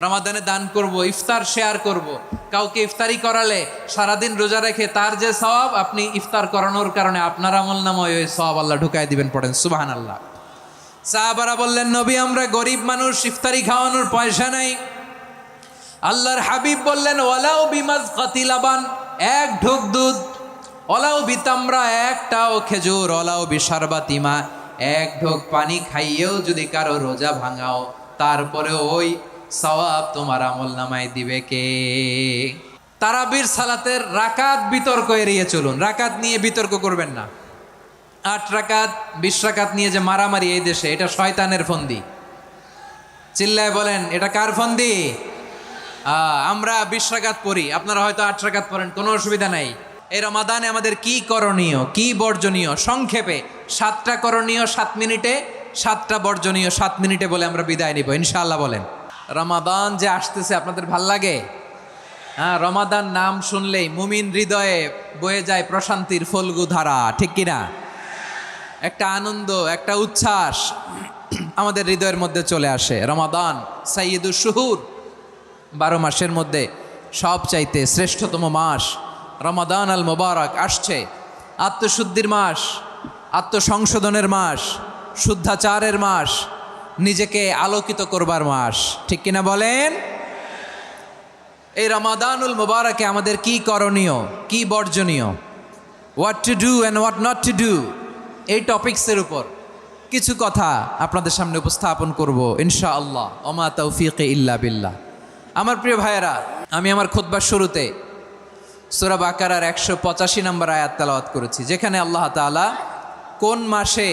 রমাদানে দান করব, ইফতার শেয়ার করব। কাউকে ইফতারি করালে সারাদিন রোজা রেখে তার যে সওয়াব, আপনি ইফতার করানোর কারণে আপনার আমলনামায় ওই সওয়াব আল্লাহ ঢুকায় দিবেন। পড়েন সুবহানাল্লাহ। সাহাবারা বললেন, নবী আমরা গরিব মানুষ, ইফতারি খাওয়ানোর পয়সা নাই। আল্লাহর হাবিব বললেন, ওয়ালাউ বিমাজকাতি লাবান, এক ঢোক দুধ, ওয়ালাউ বিতামরা, একটাও খেজুর, ওয়ালাউ বিশারবাতি মা, এক ঢোক পানি খাইয়েও যদি কারো রোজা ভাঙাও, তারপরে ওই সওয়াব তোমার আমলনামায় দিবে কে? তারাবির সালাতের রাকাত বিতর্ক এড়িয়ে চলুন। রাকাত নিয়ে বিতর্ক করবেন না। 8 রাকাত 20 রাকাত নিয়ে যে মারামারি এই দেশে, এটা শয়তানের ফন্দি। চিল্লায় বলেন, এটা কার ফন্দি? আমরা 20 রাকাত পড়ি, আপনারা হয়তো 8 রাকাত পড়েন, কোনো অসুবিধা নাই। এই রমাদানে আমাদের কি করণীয়, কি বর্জনীয়, সংক্ষেপে 7টা করণীয় 7 মিনিটে, 7টা বর্জনীয় 7 মিনিটে বলে আমরা বিদায় নিব ইনশাআল্লাহ। বলেন, রমাদান যে আসতেছে আপনাদের ভাল লাগে? হ্যাঁ, রমাদান নাম শুনলেই মুমিন হৃদয়ে বয়ে যায় প্রশান্তির ফল্গু ধারা, ঠিক কিনা? একটা আনন্দ, একটা উচ্ছ্বাস আমাদের হৃদয়ের মধ্যে চলে আসে। রমাদান সাইয়্যিদুশ শুহুর, 12 মাসের মধ্যে সবচাইতে শ্রেষ্ঠতম মাস রমাদান আল মুবারক আসছে। আত্মশুদ্ধির মাস, আত্মসংশোধনের মাস, শুদ্ধাচারের মাস, নিজেকে আলোকিত করবার মাস, ঠিক কিনা বলেন? এই রমাদানুল মুবারকে আমাদের কি করণীয়, কি বর্জনীয়, what to do and what not to do, এই টপিকসের উপর কিছু কথা আপনাদের সামনে উপস্থাপন করব ইনশাআল্লাহ। ওমা তৌফিক ইল্লা বিল্লাহ। আমার প্রিয় ভাইয়েরা, আমি আমার খুতবার শুরুতে সূরা বাকারার 185 নম্বর আয়াত তেলাওয়াত করেছি, যেখানে আল্লাহ তাআলা কোন মাসে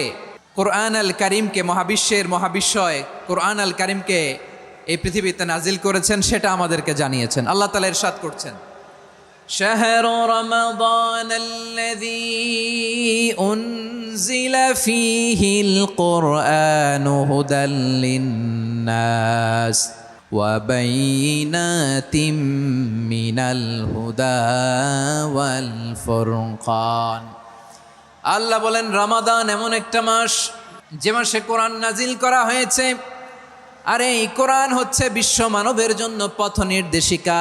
কোরআন আল কারিমকে, মহাবিশ্বের মহাবিশ্বয় কোরআন আল কারিমকে এই পৃথিবীতে নাজিল করেছেন সেটা আমাদেরকে জানিয়েছেন। আল্লাহ তাআলা ইরশাদ করছেন, শাহরু রমাদানাল্লাযী উনজিলা ফীহিল কুরআনু হুদাল লিন্নাস ওয়া বাইয়িনাতিম মিনাল হুদা ওয়াল ফুরকান। আল্লাহ বলেন, রমাদান এমন একটা মাস যে মাসে কোরআন নাজিল করা হয়েছে। আর এই কোরআন হচ্ছে বিশ্ব মানবের জন্য পথ নির্দেশিকা,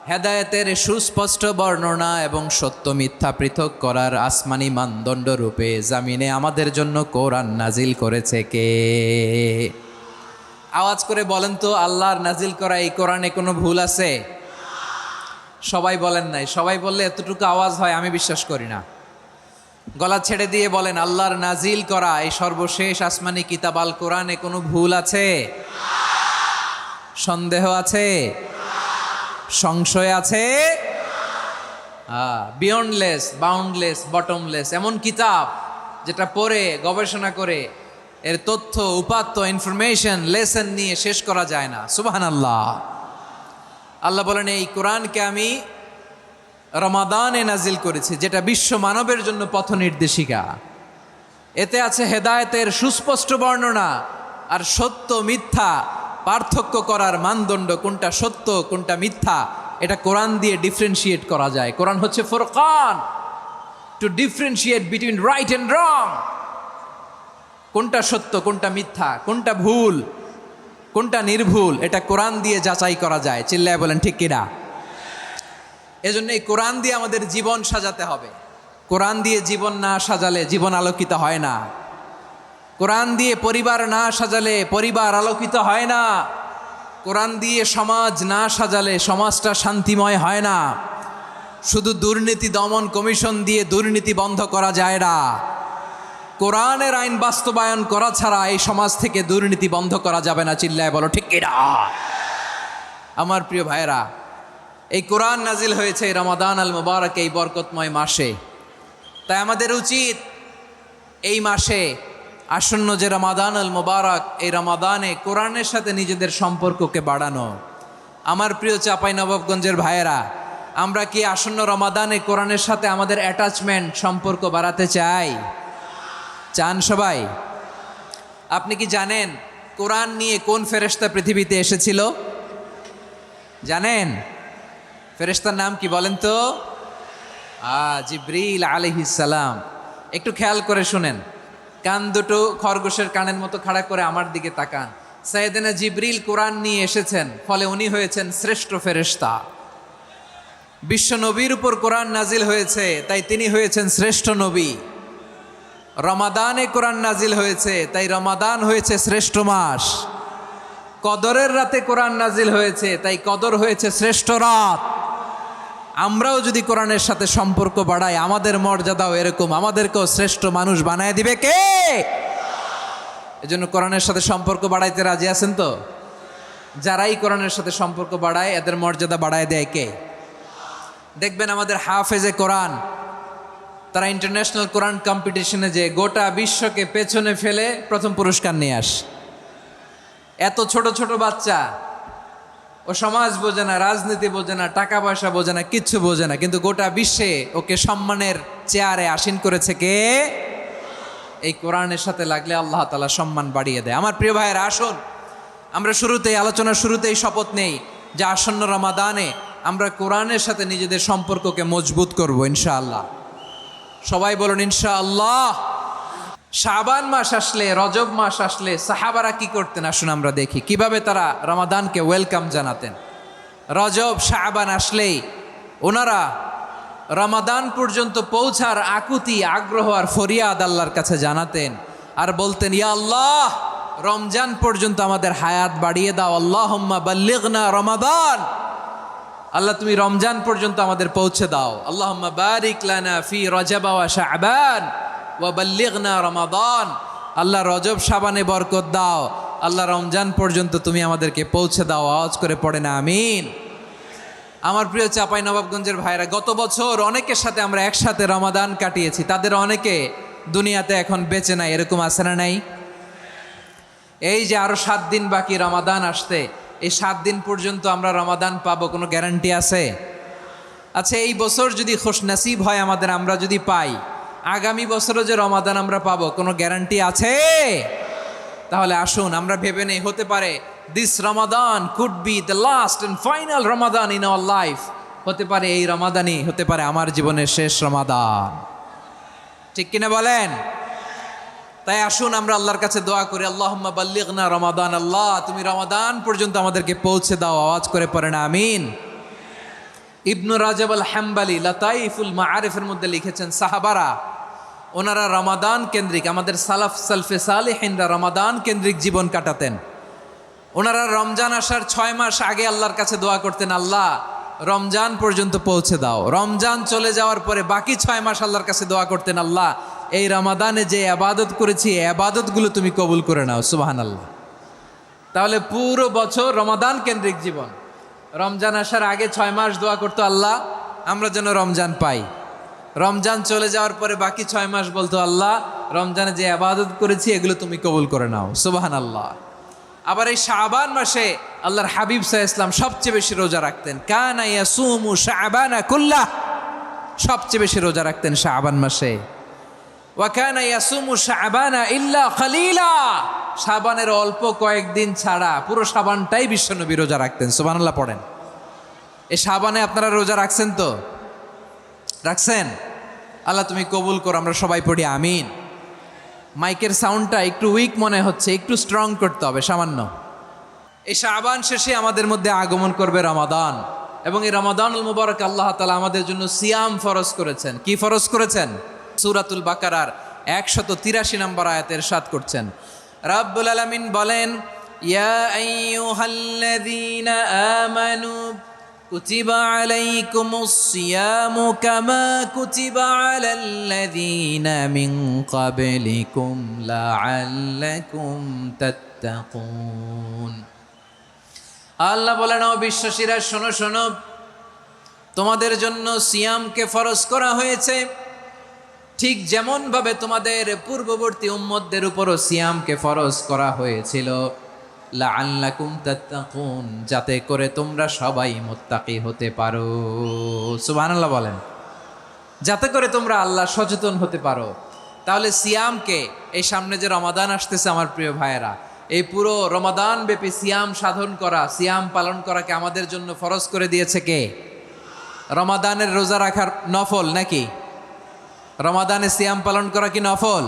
হেদায়েতের সুস্পষ্ট বর্ণনা এবং সত্য মিথ্যা পৃথক করার আসমানি মানদণ্ড রূপে জামিনে আমাদের জন্য কোরআন নাজিল করেছে কে? আওয়াজ করে বলেন তো, আল্লাহর নাজিল করা এই কোরআনে কোনো ভুল আছে? সবাই বলেন নাই। সবাই বললে এতটুকু আওয়াজ হয় আমি বিশ্বাস করি না। গলা ছেড়ে দিয়ে বলেন, আল্লাহর নাজিল করা এই সর্বশেষ আসমানি কিতাব আল কোরআনে কোনো ভুল আছে? সন্দেহ আছে? সংশয় আছে? বিয়ন্ডলেস, বাউন্ডলেস, বটমলেস, এমন কিতাব যেটা পড়ে গবেষণা করে এর তথ্য, উপাত্ত, ইনফরমেশন, লেসন নিয়ে শেষ করা যায় না। সুবহানাল্লাহ। আল্লাহ বলেন, এই কোরআনকে আমি রমাদানে নাজিল করেছি, যেটা বিশ্ব মানবের জন্য পথ নির্দেশিকা। এতে আছে হেদায়েতের সুস্পষ্ট বর্ণনা আর সত্য মিথ্যা পার্থক্য করার মানদণ্ড, কোনটা সত্য কোনটা মিথ্যা, এটা কোরআন দিয়ে ডিফারেন্সিয়েট করা যায়। কোরআন হচ্ছে Furqan, two differentiate between right and রং। কোনটা সত্য, কোনটা মিথ্যা, কোনটা ভুল, কোনটা নির্ভুল, এটা কোরআন দিয়ে যাচাই করা যায়। চিল্লায় বলেন ঠিক কিনা? এজন্য এই কোরআন দিয়ে আমাদের জীবন সাজাতে হবে। কোরআন দিয়ে জীবন না সাজালে জীবন আলোকিত হয় না। কোরআন দিয়ে পরিবার না সাজালে পরিবার আলোকিত হয় না। কোরআন দিয়ে সমাজ না সাজালে সমাজটা শান্তিময় হয় না। শুধু দুর্নীতি দমন কমিশন দিয়ে দুর্নীতি বন্ধ করা যায় না। কোরআনের আইন বাস্তবায়ন করা ছাড়া এই সমাজ থেকে দুর্নীতি বন্ধ করা যাবে না। চিল্লায় বলো ঠিক কিনা? আমার প্রিয় ভাইয়েরা, এই কোরআন নাজিল হয়েছে রমাদান আল মুবারক, এই বরকতময় মাসে। তাই আমাদের উচিত এই মাসে আসন্ন যে রমাদান আল মুবারক, এই রমাদানে কোরআনের সাথে নিজেদের সম্পর্ককে বাড়ানো। আমার প্রিয় চাঁপাইনবাবগঞ্জের ভাইয়েরা, আমরা কি আসন্ন রমাদানে কোরআনের সাথে আমাদের অ্যাটাচমেন্ট, সম্পর্ক বাড়াতে চাই? চান সবাই? আপনি কি জানেন কোরআন নিয়ে কোন ফেরেশতা পৃথিবীতে এসেছিল? জানেন? ফেরেশতার নাম কি বলেন তো? জিবরিল আলাইহিস সালাম। একটু খেয়াল করে শুনেন, কান দুটো খরগোশের কানের মতো খাড়া করে আমার দিকে তাকান। সাইয়েদনা জিবরিল কোরআন নিয়ে এসেছেন, ফলে উনি হয়েছেন শ্রেষ্ঠ ফেরেশতা। বিশ্ব নবীর উপর কোরআন নাজিল হয়েছে, তাই তিনি হয়েছেন শ্রেষ্ঠ নবী। রমাদানে কোরআন নাজিল হয়েছে, তাই রমাদান হয়েছে শ্রেষ্ঠ মাস। কদরের রাতে কোরআন নাজিল হয়েছে, তাই কদর হয়েছে শ্রেষ্ঠ রাত। আমরাও যদি কোরআনের সাথে সম্পর্ক বাড়াই, আমাদের মর্যাদাও এরকম, আমাদেরকেও শ্রেষ্ঠ মানুষ বানায় দিবে কে? এজন্য কোরআনের সাথে সম্পর্ক বাড়াইতে রাজি আছেন তো? যারাই কোরআনের সাথে সম্পর্ক বাড়ায়, এদের মর্যাদা বাড়ায় দেয় কে? দেখবেন আমাদের হাফেজে কোরআন, তারা ইন্টারন্যাশনাল কোরআন কম্পিটিশনে যে গোটা বিশ্বকে পেছনে ফেলে প্রথম পুরস্কার নিয়ে আসে। এত ছোট ছোট বাচ্চা, ও সমাজ বোঝে না, রাজনীতি বোঝে না, টাকা পয়সা বোঝে না, কিচ্ছু বোঝে না, কিন্তু গোটা বিশ্বে ওকে সম্মানের চেয়ারে আসীন করেছে কে? এই কোরআনের সাথে লাগলে আল্লাহ তাআলা সম্মান বাড়িয়ে দেয়। আমার প্রিয় ভাইয়েরা, আসুন আমরা আলোচনার শুরুতেই শপথ নেই যে আসন্ন রমাদানে আমরা কোরআনের সাথে নিজেদের সম্পর্ককে মজবুত করব ইনশাআল্লাহ। সবাই বলুন ইনশাআল্লাহ। শাবান মাস আসলে, রজব মাস আসলে সাহাবারা কি করতেন আসুন আমরা দেখি কিভাবে তারা রমাদানকে ওয়েলকাম জানাতেন। রজব শাবান আসলেই ওনারা রমাদান পর্যন্ত পৌঁছার আকুতি, আগ্রহ আর ফরিয়াদ আল্লাহর কাছে জানাতেন আর বলতেন, ইয়া আল্লাহ, রমজান পর্যন্ত আমাদের হায়াত বাড়িয়ে দাও। আল্লাহুম্মা বাল্লিগনা রমাদান, আল্লাহ তুমি রমজান পর্যন্ত আমাদের পৌঁছে দাও। আল্লাহুম্মা বারিক লানা ফি রজব ওয়া শাবান ওয়া বাল্লিগনা রমাদান, আল্লাহ রজব শাবানে বরকত দাও, আল্লাহ রমজান পর্যন্ত তুমি আমাদেরকে পৌঁছে দাও। আওয়াজ করে পড়ে না আমিন। আমার প্রিয় চাঁপাইনবাবগঞ্জের ভাইরা, গত বছর অনেকের সাথে আমরা একসাথে রমাদান কাটিয়েছি, তাদের অনেকে দুনিয়াতে এখন বেঁচে নাই, এরকম আছে না নাই? এই যে আরো 7 দিন বাকি রমাদান আসতে, এই 7 দিন পর্যন্ত আমরা রমাদান পাবো, কোনো গ্যারান্টি আছে? আচ্ছা, এই বছর যদি খুশনসিব হয় আমাদের, আমরা যদি পাই, আগামী বছরও যে রমাদান আমরা পাবো, কোনো গ্যারান্টি আছে? তাহলে আসুন আমরা ভেবে নেই, হতে পারে this Ramadan could be the last and final Ramadan in our life. হতে পারে এই রমাদানই হতে পারে আমার জীবনের শেষ রমাদান। ঠিক কিনা বলেন? তাই আসুন আমরা আল্লাহর কাছে দোয়া করি, আল্লাহুম্মা বাল্লিগনা রমাদান, আল্লাহ তুমি রমাদান পর্যন্ত আমাদেরকে পৌঁছে দাও। আওয়াজ করে পড়েন আমিন। ইবনু রাজব আল হাম্বালি লাতাইফুল মাআরিফের মধ্যে লিখেছেন, সাহাবারা ওনারা রমাদান কেন্দ্রিক, আমাদের সালফে সালেহিনরা রমাদান কেন্দ্রিক জীবন কাটাতেন। ওনারা রমজান আসার 6 মাস আগে আল্লাহর কাছে দোয়া করতেন, আল্লাহ রমজান পর্যন্ত পৌঁছে দাও। রমজান চলে যাওয়ার পরে বাকি 6 মাস আল্লাহর কাছে দোয়া করতেন, আল্লাহ এই রমাদানে যে আবাদত করেছি, এই আবাদতগুলো তুমি কবুল করে নাও। সুবহানাল্লাহ। তাহলে পুরো বছর রমাদান কেন্দ্রিক জীবন। রমজান আসার আগে 6 মাস দোয়া করতো, আল্লাহ আমরা যেন রমজান পাই। রমজান চলে যাওয়ার পরে বাকি 6 মাস বলতো, আল্লাহ রমজানে যে আবাদত করেছি এগুলো তুমি কবুল করে নাও। সুবহানাল্লাহ। আবার এই শাবান মাসে আল্লাহর হাবিব সাল্লাল্লাহু আলাইহি ওয়াসাল্লাম সবচেয়ে বেশি রোজা রাখতেন। কানা ইয়াসুমু শাবানা কুল্লাহ, সবচেয়ে বেশি রোজা রাখতেন শাবান মাসে। ওয়া কানা ইয়াসুমু শাবানা ইল্লা খালিলা, শাবানের অল্প কয়েকদিন ছাড়া পুরো শাবানটাই বিশ্বনবী রোজা রাখতেন। সুবহানাল্লাহ পড়েন। এই শাবানে আপনারা রোজা রাখছেন তো? রাখছেন? আল্লাহ তুমি কবুল করো। আমরা সবাই পড়ি আমিন। মাইকের সাউন্ডটা একটু উইক মনে হচ্ছে, একটু স্ট্রং করতে হবে সামান্য। এই শাবান শেষে আমাদের মধ্যে আগমন করবে রমাদান, এবং এই রমাদানুল মুবারক আল্লাহ তাআলা আমাদের জন্য সিয়াম ফরজ করেছেন। কি ফরজ করেছেন? সূরাতুল বাকারার 183 নম্বর আয়াতে ইরশাদ করছেন, রাব্বুল আলামিন বলেন, ইয়া আইয়ুহাল্লাযীনা আমানু কুতিবা আলাইকুমুস সিয়ামু কামা কুতিবা আলাল্লাযীনা মিন ক্বাবলিকুম লাআল্লাকুম তাত্তাকুন। আল্লাহ বলেন, ও বিশ্বাসীরা শোনো শোনো, তোমাদের জন্য সিয়ামকে ফরজ করা হয়েছে, ঠিক যেমন ভাবে তোমাদের পূর্ববর্তী উম্মতদের উপরও সিয়ামকে ফরজ করা হয়েছিল, লাআল্লাকুম তাত্তাকুন, যাতে করে তোমরা সবাই মুত্তাকি হতে পারো। সুবহানাল্লাহ বলেন, যাতে করে তোমরা আল্লাহ সচেতন হতে পারো। তাহলে সিয়ামকে, এই সামনে যে রমাদান আসতেছে আমার প্রিয় ভাইয়েরা, এই পুরো রমাদান ব্যাপী সিয়াম সাধন করা, সিয়াম পালন করাকে আমাদের জন্য ফরজ করে দিয়েছে কে? রমাদানের রোজা রাখার নফল নাকি? রমাদানে সিয়াম পালন করা কি নফল?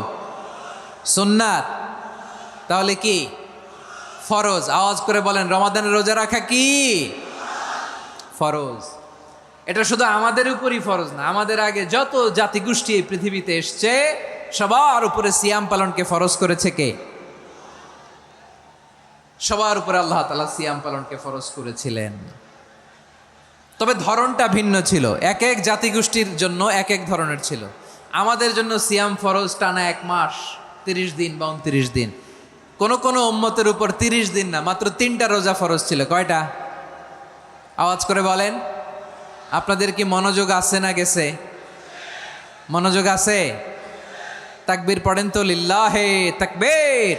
সুন্নাত? তাহলে কি ফরজ। আওয়াজ করে বলেন, রমাদানের রোজা রাখা কি ফরজ? এটা শুধু আমাদের উপরই ফরজ না, আমাদের আগে যত জাতিগোষ্ঠী এই পৃথিবীতে এসছে সবার উপরে সিয়াম পালনকে ফরজ করেছে কে? সবার উপরে আল্লাহ তাআলা সিয়াম পালনকে ফরজ করেছিলেন। তবে ধরনটা ভিন্ন ছিল, এক এক জাতিগোষ্ঠীর জন্য এক এক ধরনের ছিল। আমাদের জন্য সিয়াম ফরজ টানা 1 মাস 30 দিন বা 29 দিন। কোন কোন উম্মতের উপর 30 দিন না, মাত্র 3টা রোজা ফরজ ছিল। কয়টা? আওয়াজ করে বলেন। আপনাদের কি মনোযোগ আছে না গেছে? মনোযোগ আছে? তাকবীর পড়েন তো, লিল্লাহে তাকবীর।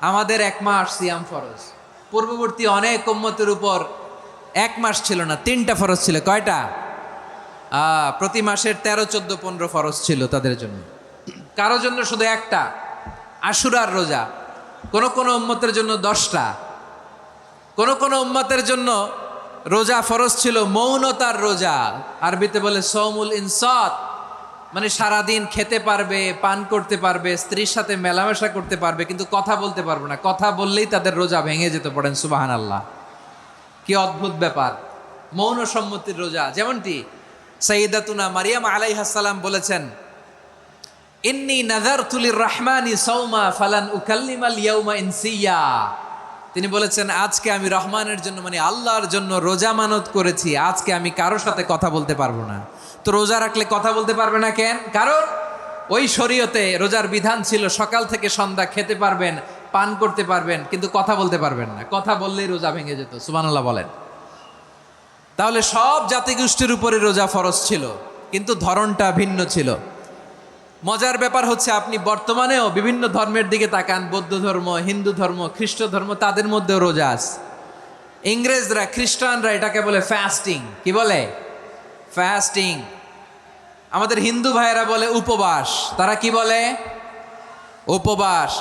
আমাদের 1 মাস সিয়াম ফরজ। পূর্ববর্তী অনেক উম্মতের উপর 1 মাস ছিল না, 3টা ফরজ ছিল। কয়টা? প্রতি মাসের 13, 14, 15 ফরজ ছিল তাদের জন্য। কারো জন্য শুধু একটা, আশুরার রোজা। কোন কোন উম্মতের জন্য 10টা। কোন কোন উম্মতের জন্য রোজা ফরজ ছিল মৌনতার রোজা, আরবিতে বলে সৌমুল ইনসাত, মানে সারাদিন খেতে পারবে, পান করতে পারবে, স্ত্রীর সাথে মেলামেশা করতে পারবে, কিন্তু কথা বলতে পারবে না। কথা বললেই তাদের রোজা ভেঙে যেত। পড়েন সুবহানাল্লাহ। কি অদ্ভুত ব্যাপার! মৌন সম্মতির রোজা। যেমনটি সাইয়্যিদাতুনা মারিয়াম আলাইহাস সালাম বলেছেন, ইন্নী নাযারতু লির-রাহমানি সাওমা ফালান উকাল্লিমাল ইয়াওমা ইনসিয়া। তিনি বলেছেন, আজকে আমি রহমানের জন্য, মানে আল্লাহর জন্য রোজা মানত করেছি, আজকে আমি কারোর সাথে কথা বলতে পারবো না। তো রোজা রাখলে কথা বলতে পারবে না কেন? কারণ ওই শরীয়তে রোজার বিধান ছিল সকাল থেকে সন্ধ্যা খেতে পারবেন, পান করতে পারবেন, কিন্তু কথা বলতে পারবেন না। কথা বললেই রোজা ভেঙে যেত। সুবহানাল্লাহ বলেন। তাহলে সব জাতিগোষ্ঠীর উপরে রোজা ফরজ ছিল, কিন্তু ধরনটা ভিন্ন ছিল। মজার ব্যাপার হচ্ছে, আপনি বর্তমানেও বিভিন্ন ধর্মের দিকে তাকান, বৌদ্ধ ধর্ম, হিন্দু ধর্ম, খ্রিস্ট ধর্ম, তাদের মধ্যেও রোজা আছে। ইংরেজরা, খ্রিস্টানরা এটাকে বলে ফাস্টিং। কি বলে? ফাস্টিং। আমাদের হিন্দু ভাইয়েরা বলে উপবাস। তারা কি বলে? উপবাস।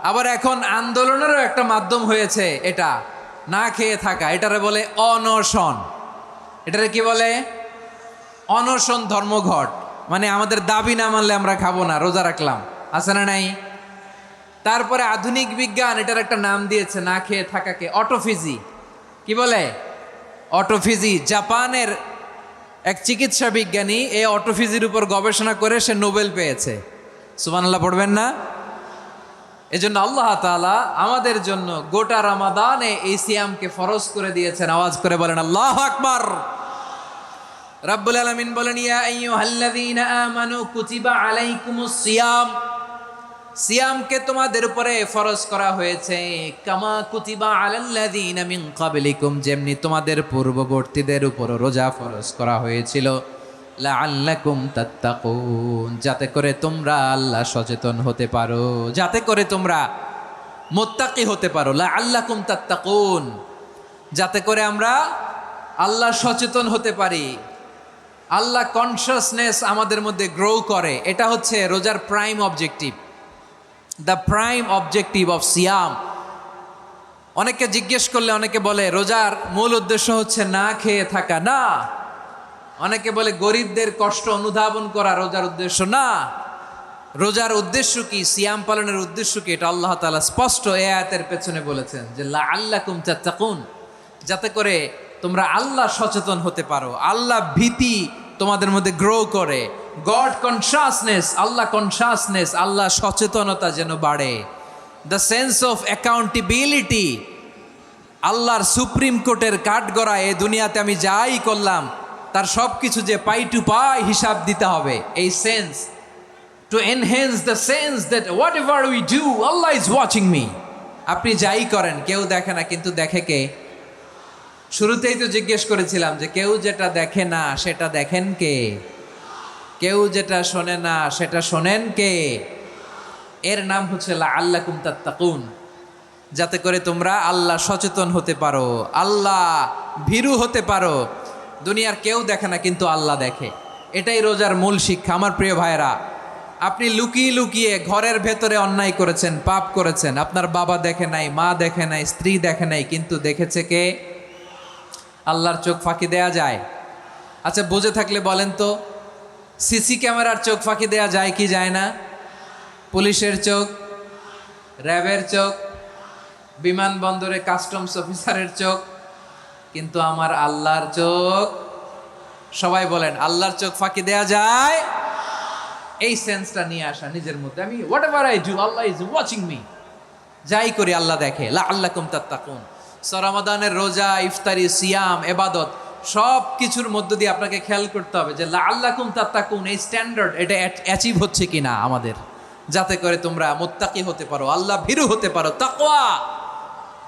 আবার এখন আন্দোলনেরও একটা মাধ্যম হয়েছে এটা, না খেয়ে থাকা। এটারে বলে অনশন। এটারে কি বলে? অনশন ধর্মঘট। মানে আমাদের দাবি না মানলে আমরা খাবো না, রোজা রাখলাম। আছে না নাই? তারপরে আধুনিক বিজ্ঞান এটার একটা নাম দিয়েছে না খেয়ে থাকাকে, অটোফিজি। কি বলে? অটোফিজি। জাপানের এক চিকিৎসা বিজ্ঞানী এই অটোফিজির উপর গবেষণা করে সে নোবেল পেয়েছে। সুবহানাল্লাহ পড়বেন না? এজন্য আল্লাহ তাআলা আমাদের জন্য গোটা রমাদানে এই সিয়ামকে ফরজ করে দিয়েছেন। আওয়াজ করে বলেন আল্লাহু আকবার। রাব্বুল আলামিন বলেন, ইয়া আইয়ুহাল্লাযীনা আমানু কুতিবা আলাইকুমুস সিয়াম। সিয়ামকে তোমাদের উপরে ফরজ করা হয়েছে, কামা কুতিবা আলাল্লাযীনা মিন ক্বাবলিকুম, যেমনি তোমাদের পূর্ববর্তীদের উপর রোজা ফরজ করা হয়েছিল, লাআল্লাকুম তাত্তাকুন, যাতে করে তোমরা আল্লাহ সচেতন হতে পারো, যাতে করে তোমরা মুত্তাকি হতে পারো। লাআল্লাকুম তাত্তাকুন, যাতে করে আমরা আল্লাহ সচেতন হতে পারি, আল্লাহ কনসিয়াসনেস আমাদের মধ্যে গ্রো করে। এটা হচ্ছে রোজার prime objective, the prime objective of সিয়াম। অনেকে জিজ্ঞেস করলে অনেকে বলে রোজার মূল উদ্দেশ্য হচ্ছে না খেয়ে থাকা। না। অনেকে বলে গরিবদের কষ্ট অনুধাবন করা রোজার উদ্দেশ্য। না। রোজার উদ্দেশ্য কি? সিয়াম পালনের উদ্দেশ্য কি? এটা আল্লাহ তাআলা স্পষ্ট এই আয়াতের পেছনে বলেছেন যে লাআল্লাকুম তাত্তাকুন, যাতে করে তোমরা আল্লাহ সচেতন হতে পারো, আল্লাহ ভীতি তোমাদের মধ্যে গ্রো করে, গড কনসিয়াসনেস, আল্লাহ কনসিয়াসনেস, আল্লাহ সচেতনতা যেন বাড়ে, দ্য সেন্স অফ অ্যাকাউন্টেবিলিটি। আল্লাহর সুপ্রিম কোর্টের কাঠগড়া এই দুনিয়াতে আমি যাই করলাম তার সব কিছু যে পাই টু পাই হিসাব দিতে হবে, এই sense, to enhance the sense that what ever we do Allah is watching me. আপনি যাই করেন কেউ দেখে না, কিন্তু দেখে কে? শুরুতেই তো জিজ্ঞেস করেছিলাম যে কেউ যেটা দেখে না সেটা দেখেন কে? কেউ যেটা শোনে না সেটা শোনেন কে? এর নাম হচ্ছে লাআল্লাকুম তাত্তাকুন, যাতে করে তোমরা আল্লাহ সচেতন হতে পারো, আল্লাহ ভীরু হতে পারো। দুনিয়ার কেউ দেখে না, কিন্তু আল্লাহ দেখে। এটাই রোজার মূল শিক্ষা। আমার প্রিয় ভাইরা, আপনি লুকিয়ে লুকিয়ে ঘরের ভেতরে অন্যায় করেছেন, পাপ করেছেন, আপনার বাবা দেখে নাই, মা দেখে নাই, স্ত্রী দেখে নাই, কিন্তু দেখেছে কে? আল্লাহর চোখ ফাঁকি দেয়া যায়? আচ্ছা, বুঝে থাকলে বলেন তো, সিসি ক্যামেরার চোখ ফাঁকি দেয়া যায় কি যায় না? পুলিশের চোখ, র্যাবের চোখ, বিমানবন্দরে কাস্টমস অফিসারের চোখ, কিন্তু আমার আল্লাহর চোখ। সবাই বলেন, আল্লাহর চোখ ফাঁকি দেয়া যায়? এই সেন্সটা নিয়ে আসা নিজের মধ্যে, আমি what ever I do Allah is watching me, যাই করি আল্লাহ দেখে। লাআল্লাকুম তাত্তাকুন। রমাদানের রোজা, ইফতারি, সিয়াম, ইবাদত সব কিছুর মধ্য দিয়ে আপনাকে খেয়াল করতে হবে যে লাআল্লাকুম তাত্তাকুন এই স্ট্যান্ডার্ড এটা অ্যাচিভ হচ্ছে কিনা আমাদের, যাতে করে তোমরা মুত্তাকি হতে পারো, আল্লাহ ভীরু হতে পারো। তাকওয়া,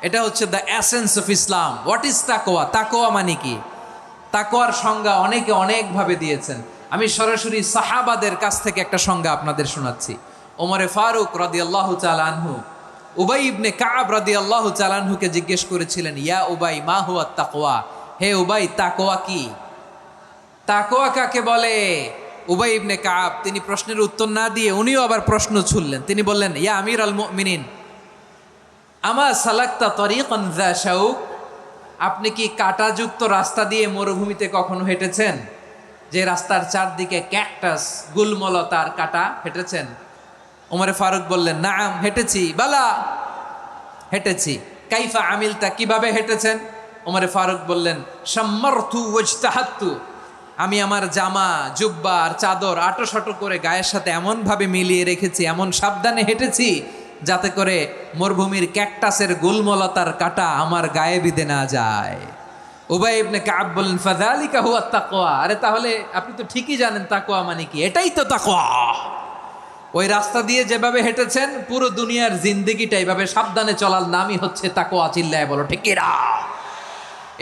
এটা হচ্ছে the essence of Islam. What is তাকওয়া? তাকওয়া মানে কি? তাকওয়ার সংজ্ঞা অনেকে অনেকভাবে দিয়েছেন। আমি সরাসরি সাহাবাদের কাছ থেকে একটা সংজ্ঞা আপনাদের শোনাচ্ছি। ওমরে ফারুক রাদিয়াল্লাহু তাআলা আনহু উবাই ইবনে কাব রাদিয়াল্লাহু তাআলা আনহুকে জিজ্ঞেস করেছিলেন, ইয়া উবাই মা হুয়া তাকওয়া, হে উবাই তাকওয়া কি? তাকওয়া কাকে বলে? উবাই ইবনে কাব তিনি প্রশ্নের উত্তর না দিয়ে উনিও আবার প্রশ্ন ছুড়লেন। তিনি বললেন, ইয়া আমির আল মুমিনিন আমা সালাক্তা তরিকান যা শাউক, আপনি কি কাঁটাযুক্ত রাস্তা দিয়ে মরুভূমিতে কখনো হেঁটেছেন? যে রাস্তার চারদিকে ক্যাকটাস, গুলমলতার কাঁটা, হেঁটেছেন? ওমরে ফারুক বললেন, নাম হেঁটেছি। বালা, হেঁটেছি। কাইফা আমিলতা, কিভাবে হেঁটেছেন? ওমরে ফারুক বললেন, শাম্মারতু ওয়াজতাহাত্তু, আমি আমার জামা, জুব্বা আর চাদর আটোসাটো করে গায়ের সাথে এমনভাবে মিলিয়ে রেখেছি, এমন সাবধানে হেঁটেছি যাতে করে মরুভূমির ক্যাকটাসের গুলমলতার কাঁটা আমার গায়ে বিঁধে না যায়। উবাই ইবনে কাব বললেন, ফাযালিকা হুয়া তাকওয়া, আরে তাহলে আপনি তো ঠিকই জানেন তাকওয়া মানে কি, এটাই তো তাকওয়া। ওই রাস্তা দিয়ে যেভাবে হেঁটেছেন পুরো দুনিয়ার জিন্দেগিটা এইভাবে সাবধানে চলার নামই হচ্ছে তাকওয়া। চিল্লায় বলো ঠিক কিনা?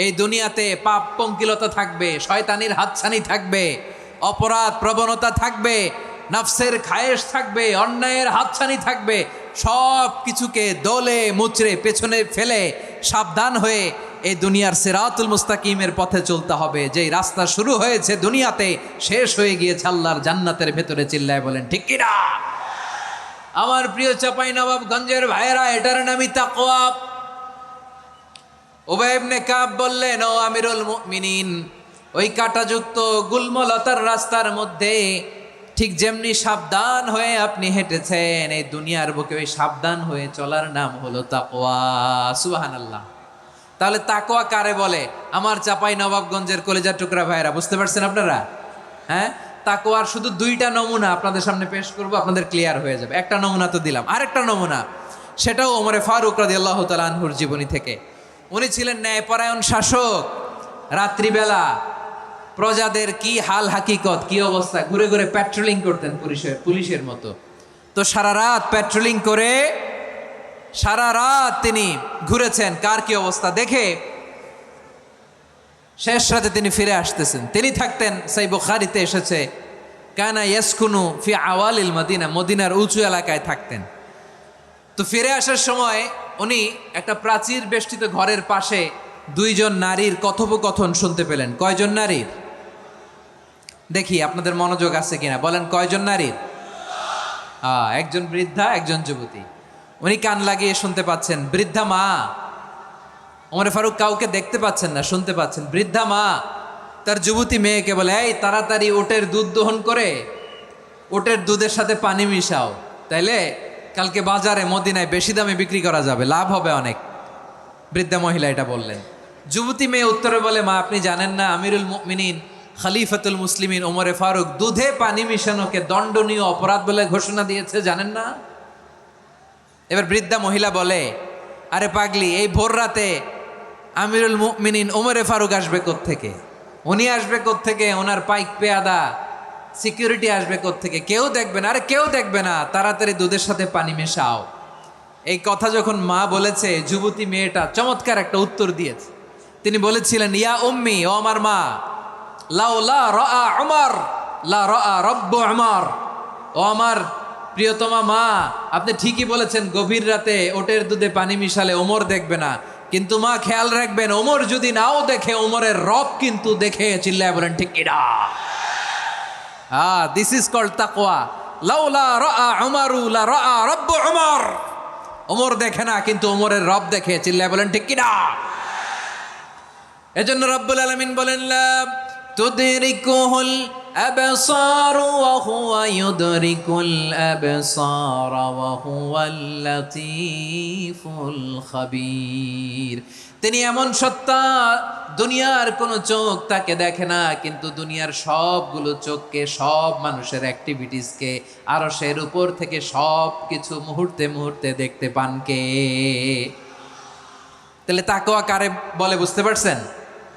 এই দুনিয়াতে পাপ পঙ্কিলতা থাকবে, শয়তানির হাতছানি থাকবে, অপরাধ প্রবণতা থাকবে, নফসের খায়েশ থাকবে, অন্যায়ের হাতছানি থাকবে। সব কিছুকে দলে মুচড়ে পেছনে ফেলে সাবধান হয়ে এই দুনিয়ার সিরাতুল মুস্তাকিমের পথে চলতে হবে। যেই রাস্তা শুরু হয়েছে দুনিয়াতে, শেষ হয়ে গিয়েছে আল্লাহর জান্নাতের ভেতরে। চিল্লায় বলেন ঠিক কিনা? আমার প্রিয় চাপাই নবাবগঞ্জের ভাইয়েরা, এটার নামই তাকওয়া। উবাই ইবনে কাব বললেন, ও আমিরুল মুমিনিন, ওই কাঁটাযুক্ত গুলমলতার রাস্তার মধ্যে ঠিক যেমনি সাবধান হয়ে আপনি হেঁটেছেন, এই দুনিয়ার বুকে ওই সাবধান হয়ে চলার নাম হলো তাকওয়া। সুবহানাল্লাহ। তাহলে তাকওয়া কারে বলে? আমার চাপাই নবাবগঞ্জের কলেজার টুকরা ভাইয়েরা, বুঝতে পারছেন আপনারা? হ্যাঁ, তাকওয়ার শুধু দুইটা নমুনা আপনাদের সামনে পেশ করব, আপনাদের ক্লিয়ার হয়ে যাবে। একটা নমুনা তো দিলাম, আরেকটা নমুনা, সেটাও ওমরে ফারুক রাদিয়াল্লাহু তাআলা আনহুর জীবনী থেকে। উনি ছিলেন ন্যায়পরায়ণ শাসক। রাত্রিবেলা প্রজাদের কি হাল হাকিকত, কি অবস্থা, ঘুরে ঘুরে প্যাট্রোলিং করতেন পুলিশের মতো। তো সারা রাত প্যাট্রোলিং করে সারা রাত তিনি ঘুরেছেন কার কি অবস্থা দেখে। শেষ রাতে তিনি ফিরে আসতেছেন। তিনি থাকতেন, সেই বুখারীতে এসেছে, কানা ইয়াসকুনু ফি আওয়ালিল মদিনা, মদিনার উঁচু এলাকায় থাকতেন। তো ফিরে আসার সময় উনি একটা প্রাচীর বেষ্টিত ঘরের পাশে দুইজন নারীর কথোপকথন শুনতে পেলেন। কয়জন নারীর? দেখি আপনাদের মনোযোগ আছে কিনা, বলেন কয়জন নারীর? একজন বৃদ্ধা, একজন যুবতী। উনি কান লাগিয়ে শুনতে পাচ্ছেন। বৃদ্ধা মা, ওমরে ফারুক কাউকে দেখতে পাচ্ছেন না, শুনতে পাচ্ছেন। বৃদ্ধা মা তার যুবতী মেয়েকে বলে, এই তাড়াতাড়ি ওটের দুধ দহন করে ওটের দুধের সাথে পানি মিশাও, তাইলে কালকে বাজারে মদিনায় বেশি দামে বিক্রি করা যাবে, লাভ হবে অনেক। বৃদ্ধা মহিলা এটা বললেন। যুবতী মেয়ে উত্তরে বলে, মা আপনি জানেন না আমিরুল মুমিনিন খলিফাতুল মুসলিমিন ওমরে ফারুক দুধে পানি মিশানোকে দণ্ডনীয় অপরাধ বলে ঘোষণা দিয়েছে, জানেন না? এবার বৃদ্ধা মহিলা বলে, আরে পাগলি, এই ভোর রাতে আমিরুল মুমিনিন ওমরে ফারুক আসবে কোত্থেকে? উনি আসবে কোত্থেকে? ওনার পাইক পেয়াদা সিকিউরিটি আসবে কোত্থেকে? কেউ দেখবে না। আরে কেউ দেখবে না, তাড়াতাড়ি দুধের সাথে পানি মেশাও। এই কথা যখন মা বলেছে, যুবতী মেয়েটা চমৎকার একটা উত্তর দিয়েছে। তিনি বলেছিলেন, ইয়া উম্মি, ও আমার মা, লাউলা রাআ উমর লা রাআ রব্বু উমর, ও আমার প্রিয়তমা মা, আপনি ঠিকই বলেছেন, গভীর রাতে ওটের দুধে পানি মিশালে ওমর দেখবে না, কিন্তু মা খেয়াল রাখবেন, ওমর যদি নাও দেখে, ওমরের রব কিন্তু দেখে। চিল্লায় বলেন ঠিক কিনা? দিস ইজ কল্ড তাকওয়া। লাউলা রাআ উমরু লা রাআ রব্বু উমর, ওমর দেখে না কিন্তু ওমরের রব দেখে। চিল্লায় বলেন ঠিক কিনা? এজন্য রব্বুল আলামিন বলেন, লা তুদরিকুহুল الأبصار وهو يدرك الأبصار وهو اللطيف الخبير। তিনি এমন সত্তা, দুনিয়ার কোনো চোখ তাকে দেখে না, কিন্তু দুনিয়ার সবগুলো চোখকে, সব মানুষের অ্যাক্টিভিটিসকে আরশের উপর থেকে সব কিছু মুহূর্তে মুহূর্তে দেখতে পান কে? তাহলে তাকওয়া কারে বলে বুঝতে পারছেন?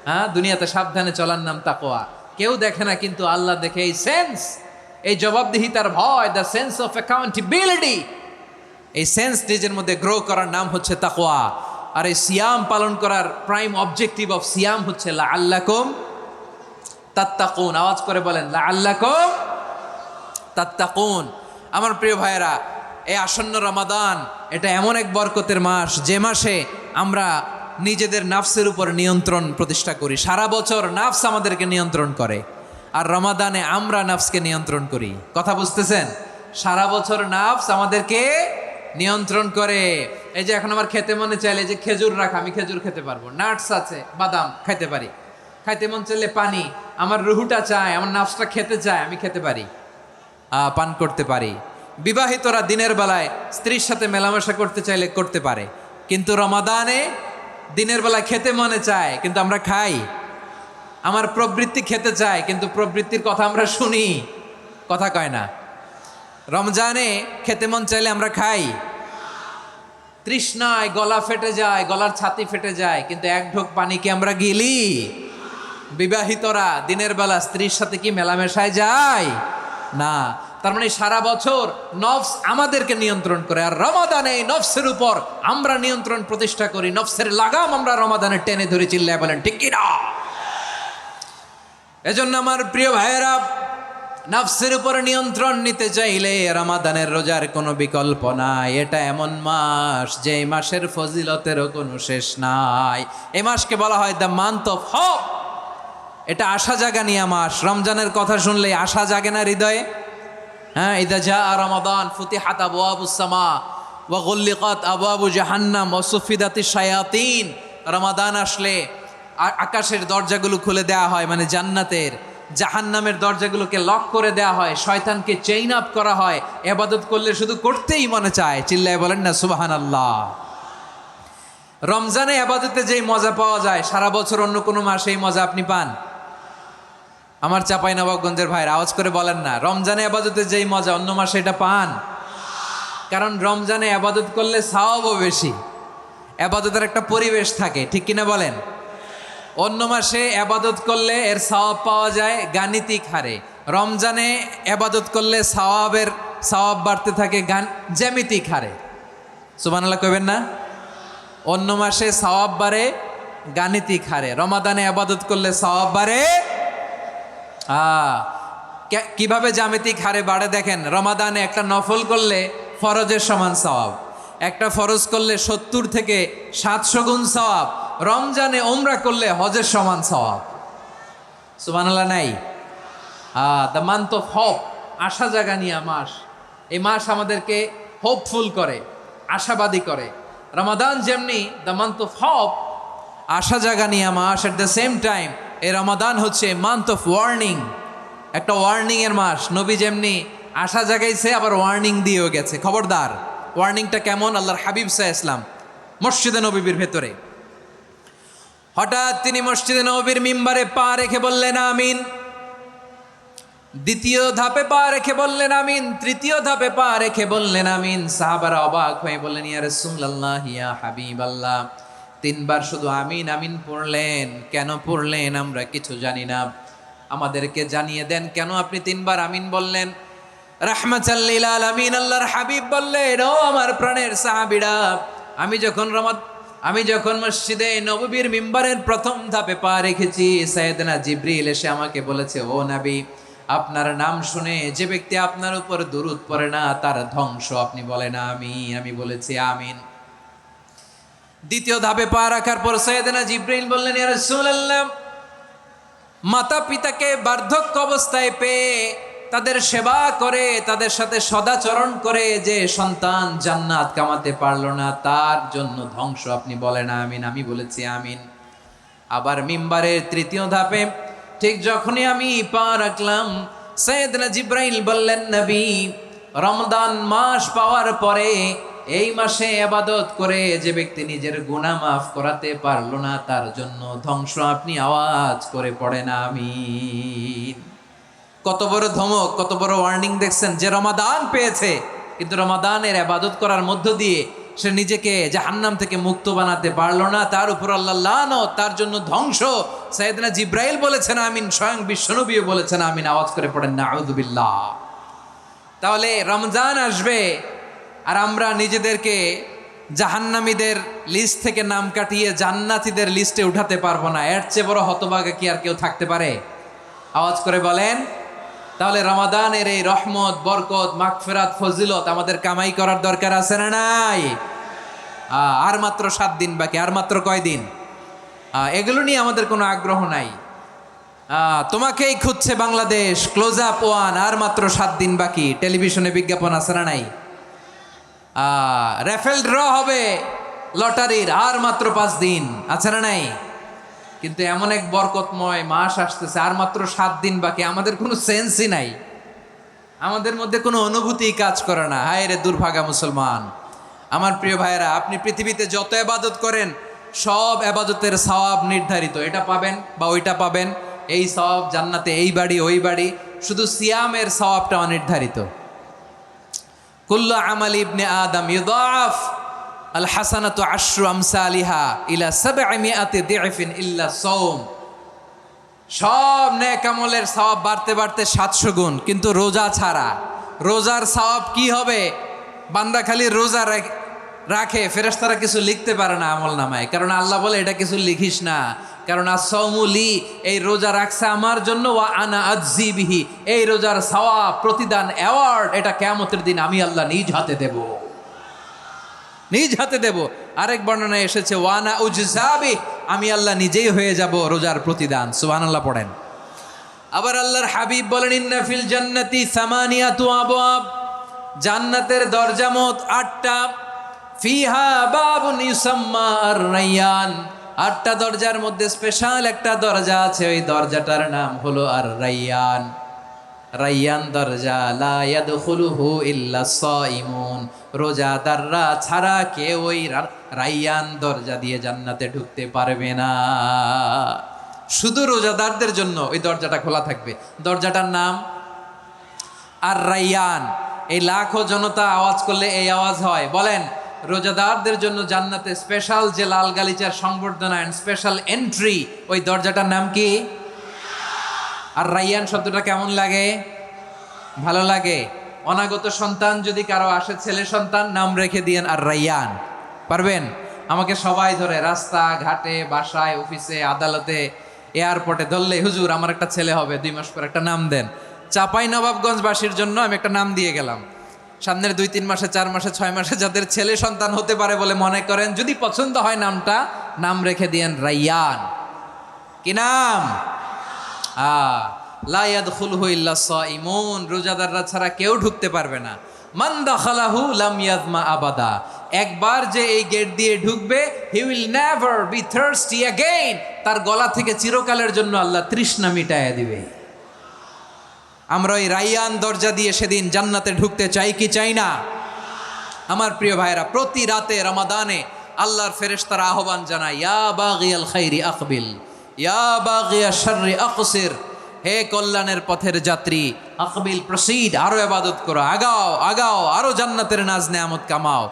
হ্যাঁ, দুনিয়াতে সাবধানে চলার নাম তাকওয়া। কেউ দেখে না কিন্তু আল্লাহ দেখে। এই সেন্স, এই জবাবদিহিতার ভয়, দ্য সেন্স অফ অ্যাকাউন্টেবিলিটি, এই সেন্স নিজের মধ্যে গ্রো করার নাম হচ্ছে তাকওয়া। আর এই সিয়াম পালন করার প্রাইম অবজেক্টিভ অফ সিয়াম হচ্ছে লাআল্লাকুম তাত্তাকুন। আওয়াজ করে বলেন লাআল্লাকুম তাত্তাকুন। আমার প্রিয় ভাইয়েরা, এই আসন্ন রমাদান এটা এমন এক বরকতের মাস, যে মাসে আমরা নিজেদের নাফসের উপর নিয়ন্ত্রণ প্রতিষ্ঠা করি। সারা বছর নাফস আমাদেরকে নিয়ন্ত্রণ করে, আর রমাদানে আমরা নাফসকে নিয়ন্ত্রণ করি। কথা বুঝতেছেন? সারা বছর নাফস আমাদেরকে নিয়ন্ত্রণ করে। এই যে এখন আমার খেতে মনে চাইলে যে খেজুর রাখা, আমি খেজুর খেতে পারবো, নাটস আছে, বাদাম খাইতে পারি। খাইতে মন চাইলে পানি, আমার রুহুটা চায়, আমার নাফসটা খেতে চায়, আমি খেতে পারি, পান করতে পারি। বিবাহিতরা দিনের বেলায় স্ত্রীর সাথে মেলামেশা করতে চাইলে করতে পারে, কিন্তু রমাদানে দিনের বেলায় খেতে মনে চায় কিন্তু আমরা খাই। আমার প্রবৃত্তি খেতে চায় কিন্তু প্রবৃত্তির কথা আমরা শুনি, কথা কয় না। রমজানে খেতে মন চাইলে আমরা খাই, তৃষ্ণায় গলা ফেটে যায়, গলার ছাতি ফেটে যায়, কিন্তু এক ঢোক পানি কি আমরা গিলি? বিবাহিতরা দিনের বেলা স্ত্রীর সাথে কি মেলামেশায় যায় না। তার মানে সারা বছর নফস আমাদেরকে নিয়ন্ত্রণ করে, আর রমাদানে নফসের উপর আমরা নিয়ন্ত্রণ প্রতিষ্ঠা করি। নফসের লাগাম আমরা রমাদানে টেনে ধরে, চিল্লায় বলেন ঠিক কি না? এজন্য আমার প্রিয় ভাইয়েরা, নফসের উপর নিয়ন্ত্রণ নিতে চাইলে রমাদানের রোজার কোনো বিকল্প নাই। এটা এমন মাস যে এই মাসের ফজিলতেরও কোনো শেষ নাই। এই মাসকে বলা হয় দ্য মান্থ অফ হোপ। এটা আশা জাগানিয়া মাস। রমজানের কথা শুনলে আশা জাগে না হৃদয়ে? হ্যাঁ, ইদা জাআ রমাদান ফুতিহাত আবওয়াবুস সামা ওয়া গুল্লিকাত আবওয়াবু জাহান্নাম ওয়া সুফিদাতিশ শায়াতিন। রমাদান আসলে আকাশের দরজাগুলো খুলে দেওয়া হয়, মানে জান্নাতের। জাহান্নামের দরজাগুলোকে লক করে দেওয়া হয়, শয়তানকে চেইন আপ করা হয়। ইবাদত করলে শুধু করতেই মনে চায়, চিল্লায় বলেন না সুবহানাল্লাহ। রমজানে ইবাদতে যেই মজা পাওয়া যায়, সারা বছর অন্য কোনো মাসে এই মজা আপনি পান? আমার চাঁপাইনবাবগঞ্জের ভাইরা আওয়াজ করে বলেন না, রমজানে ইবাদতে যেই মজা অন্য মাসে এটা পান? কারণ রমজানে ইবাদত করলে সওয়াবও বেশি, ইবাদতের একটা পরিবেশ থাকে, ঠিক কিনা বলেন? অন্য মাসে ইবাদত করলে এর সওয়াব পাওয়া যায় গাণিতিক হারে, রমজানে ইবাদত করলে সওয়াব বাড়তে থাকে জ্যামিতিক হারে। সুবহানাল্লাহ কইবেন না? অন্য মাসে সওয়াব বাড়ে গাণিতিক হারে, রমাদানে ইবাদত করলে সওয়াব বাড়ে কিভাবে জ্যামিতিক হারে বাড়ে দেখেন। রমাদানে একটা নফল করলে ফরজের সমান সওয়াব, একটা ফরজ করলে 70 থেকে 700 গুণ সওয়াব। রমজানে ওমরা করলে হজের সমান সওয়াব। সুবহানাল্লাহ নাই? দ্য মান্থ অফ হোপ, আশা জাগানিয়া মাস। এই মাস আমাদেরকে হোপফুল করে, আশাবাদী করে। রমাদান যেমনি দ্য মান্থ অফ হোপ, আশা জাগানিয়া মাস, এট দ্য সেম টাইম এই রমাদান হচ্ছে মান্থ অফ ওয়ার্নিং, একটা ওয়ার্নিং এর মাস। নবী যেমনি আশা জাগাইছে, আবার ওয়ার্নিং দিয়েও গেছে, খবরদার। ওয়ার্নিংটা কেমন? আল্লাহর হাবিব সাল্লাল্লাহু আলাইহি ওয়াসাল্লাম মসজিদে নববীর ভেতরে, হঠাৎ তিনি মসজিদে নববীর মিম্বারে পা রেখে বললেন আমিন। দ্বিতীয় ধাপে পা রেখে বললেন আমিন, তৃতীয় ধাপে পা রেখে বললেন আমিন। সাহাবারা অবাক হয়ে বললেন ইয়া রাসূলুল্লাহ, ইয়া হাবিবাল্লাহ, 3 বার শুধু আমিন আমিন পড়লেন, কেন পড়লেন আমরা কিছু জানি না, আমাদেরকে জানিয়ে দেন কেন আপনি 3 বার আমিন বললেন। রাহমাতাল লিল আলামিন আল্লাহর হাবিব বললেন, ও আমার প্রাণের সাহাবীরা, আমি যখন মসজিদে নববীর মিম্বারের প্রথম ধাপে পা রেখেছি, সাইয়েদনা জিবরিল এসে আমাকে বলেছে, ও নবী, আপনার নাম শুনে যে ব্যক্তি আপনার উপর দুরূদ পড়ে না তার ধ্বংস। আপনি বলেন আমিন। আমি বলেছি আমিন। দ্বিতীয় ধাপে পা রাখার পর সাইয়েদনা জিবরিল বললেন, ইয়া রাসূলুল্লাহ, মাতা পিতাকে বার্ধক্য অবস্থায় পেয়ে তাদের সেবা করে, তাদের সাথে সদাচরণ করে যে সন্তান জান্নাত কামাতে পারলো না, তার জন্য ধ্বংস। আপনি বলেন আমিন। আমি বলেছি আমিন। আবার মিম্বারের তৃতীয় ধাপে ঠিক যখনই আমি পা রাখলাম, সাইয়েদনা জিব্রাইল বললেন, নবী, রমজান মাস পাওয়ার পরে এই মাসে ইবাদত করে যে ব্যক্তি নিজের গুনাহ মাফ করাতে পারলো না, তার জন্য ধ্বংস। আপনি আওয়াজ করে পড়েন আমিন। কত বড় ধমক, কত বড় ওয়ার্নিং দেখছেন! যে রমাদান পেয়েছে, কিন্তু রমাদানের ইবাদত করার মধ্য দিয়ে সে নিজেকে জাহান্নাম থেকে মুক্ত বানাতে পারলো না, তার উপর আল্লাহ লানত, তার জন্য ধ্বংস। সাইয়েদনা জিব্রাইল বলেছেন আমিন, স্বয়ং বিশ্বনবীও বলেছেন আমিন। আওয়াজ করে পড়েন নাউযু বিল্লাহ। তাহলে রমজান আসবে আর আমরা নিজেদেরকে জাহান্নামীদের লিস্ট থেকে নাম কাটিয়ে জান্নাতীদের লিস্টে উঠাতে পারবো না। এর চেয়ে বড় হতভাগা কি আর কেউ থাকতে পারে? আওয়াজ করে বলেন। তাহলে রমাদানের এই রহমত, বরকত, মাগফিরাত, ফজিলত আমাদের কামাই করার দরকার আছে না নাই? আর মাত্র 7 দিন বাকি। আর মাত্র কয় দিন? এগুলো নিয়ে আমাদের কোনো আগ্রহ নাই। তোমাকেই খুঁজছে বাংলাদেশ, ক্লোজ আপ 1, আর মাত্র 7 দিন বাকি। টেলিভিশনে বিজ্ঞাপন আছে না নাই? রেফেল ড্র হবে লটারির, আর মাত্র 5 দিন, আছে না নাই? কিন্তু এমন এক বরকতময় মাস আসতেছে, আর মাত্র 7 দিন বাকি। আমাদের কোনো সেন্সই নাই, আমাদের মধ্যে কোনো অনুভূতি কাজ করে না। হায় রে দুর্ভাগা মুসলমান! আমার প্রিয় ভাইয়েরা, আপনি পৃথিবীতে যত ইবাদত করেন, সব ইবাদতের সওয়াব নির্ধারিত। এটা পাবেন বা ওইটা পাবেন, এই সওয়াব জান্নাতে, এই বাড়ি ওই বাড়ি। শুধু সিয়ামের সওয়াবটা অনির্ধারিত। কুল্লু আমালি ইবনে আদম ইউদাফ আল হাসানাতু আশরু আমসালিহা ইলা 700 দি'ফিন ইল্লা সাওম। সব নেক আমলের সওয়াব বাড়তে বাড়তে 700 গুণ, কিন্তু রোজা ছাড়া। রোজার সওয়াব কি হবে? বান্দা খালি রোজা রাখে, ফেরেশতারা কিছু লিখতে পারে না আমল নামায়, কারণ আল্লাহ বলে এটা কিছু লিখিস না, কারণ as-সাওমু লি, এই রোজা রাখছে আমার জন্য, ওয়া আনা আজজি বিহি, এই রোজার সওয়াব, প্রতিদান, অ্যাওয়ার্ড, এটা কিয়ামতের দিন আমি আল্লাহ নিজ হাতে দেব, নিজ হাতে দেব। আরেক বর্ণনায় এসেছে ওয়ানা উজজাবি, আমি আল্লাহ নিজেই হয়ে যাব রোজার প্রতিদান। সুবহানাল্লাহ পড়েন। আবার আল্লাহর হাবিব বলেন, ইন্না ফিল জান্নাতি সামানিয়াতু আবওয়াব, জান্নাতের দরজা মোট 8টা। ফিহা বাবুন ইউসাম্মা আর-রায়্যান, 8টা দরজার মধ্যে স্পেশাল একটা দরজা আছে, ওই দরজাটার নাম হলো আর-রায়্যান। রায়্যান দরজা, লা ইয়াদখুলুহু ইল্লা সাইমুন, রোজাদাররা ছাড়া কেউ ওই রায়্যান দরজা দিয়ে জান্নাতে ঢুকতে পারবে না। শুধু রোজাদারদের জন্য ওই দরজাটা খোলা থাকবে। দরজাটার নাম আর-রায়্যান। এই লাখো জনতা আওয়াজ করলে এই আওয়াজ হয়। বলেন, রোজাদারদের জন্য জান্নাতে স্পেশাল যে লাল গালিচার সংবর্ধনা এন্ড স্পেশাল এন্ট্রি, ওই দরজাটার নাম কি? আর রায়্যান শব্দটা কেমন লাগে? ভালো লাগে। অনাগত সন্তান যদি কারো আসে, ছেলে সন্তান, নাম রেখে দিয়েন আর রায়্যান। পারবেন? আমাকে সবাই ধরে রাস্তা ঘাটে, বাসায়, অফিসে, আদালতে, এয়ারপোর্টে ধরলে, হুজুর আমার একটা ছেলে হবে 2 মাস পর, একটা নাম দেন। চাপাই নবাবগঞ্জবাসীর জন্য আমি একটা নাম দিয়ে গেলাম। সামনের 2-3 মাসে, 4 মাসে, 6 মাসে যাদের ছেলে সন্তান হতে পারে বলে মনে করেন, যদি পছন্দ হয় নামটা, নাম রেখে দিয়েন রায়্যান। কি নাম? লা ইয়াদখুলুহু ইল্লা সাইমুন, রোজাদাররা ছাড়া কেউ ঢুকতে পারবে না। মান দাখালাহু লাম ইয়াজমা আবাদা, একবার যে এই গেট দিয়ে ঢুকবে, he will never be thirsty again, তার গলা থেকে চিরকালের জন্য আল্লাহ তৃষ্ণা মিটাইয়া দিবে। আমরা ওই রায়্যান দরজা দিয়ে সেদিন জান্নাতে ঢুকতে চাই কি চাই না? আমার প্রিয় ভাইরা, প্রতি রাতে রমাদানে আল্লাহর ফেরেশতারা আহ্বান জানায়, ইয়া বাগিয়াল খাইরি আকবিল, ইয়া বাগিয়াশ শাররি আকসির, হে কল্যাণের পথের যাত্রী, আকবিল, প্রসিড, আরো ইবাদত করো, আগাও আগাও, আরো জান্নাতের নাজ নেয়ামত কামাও।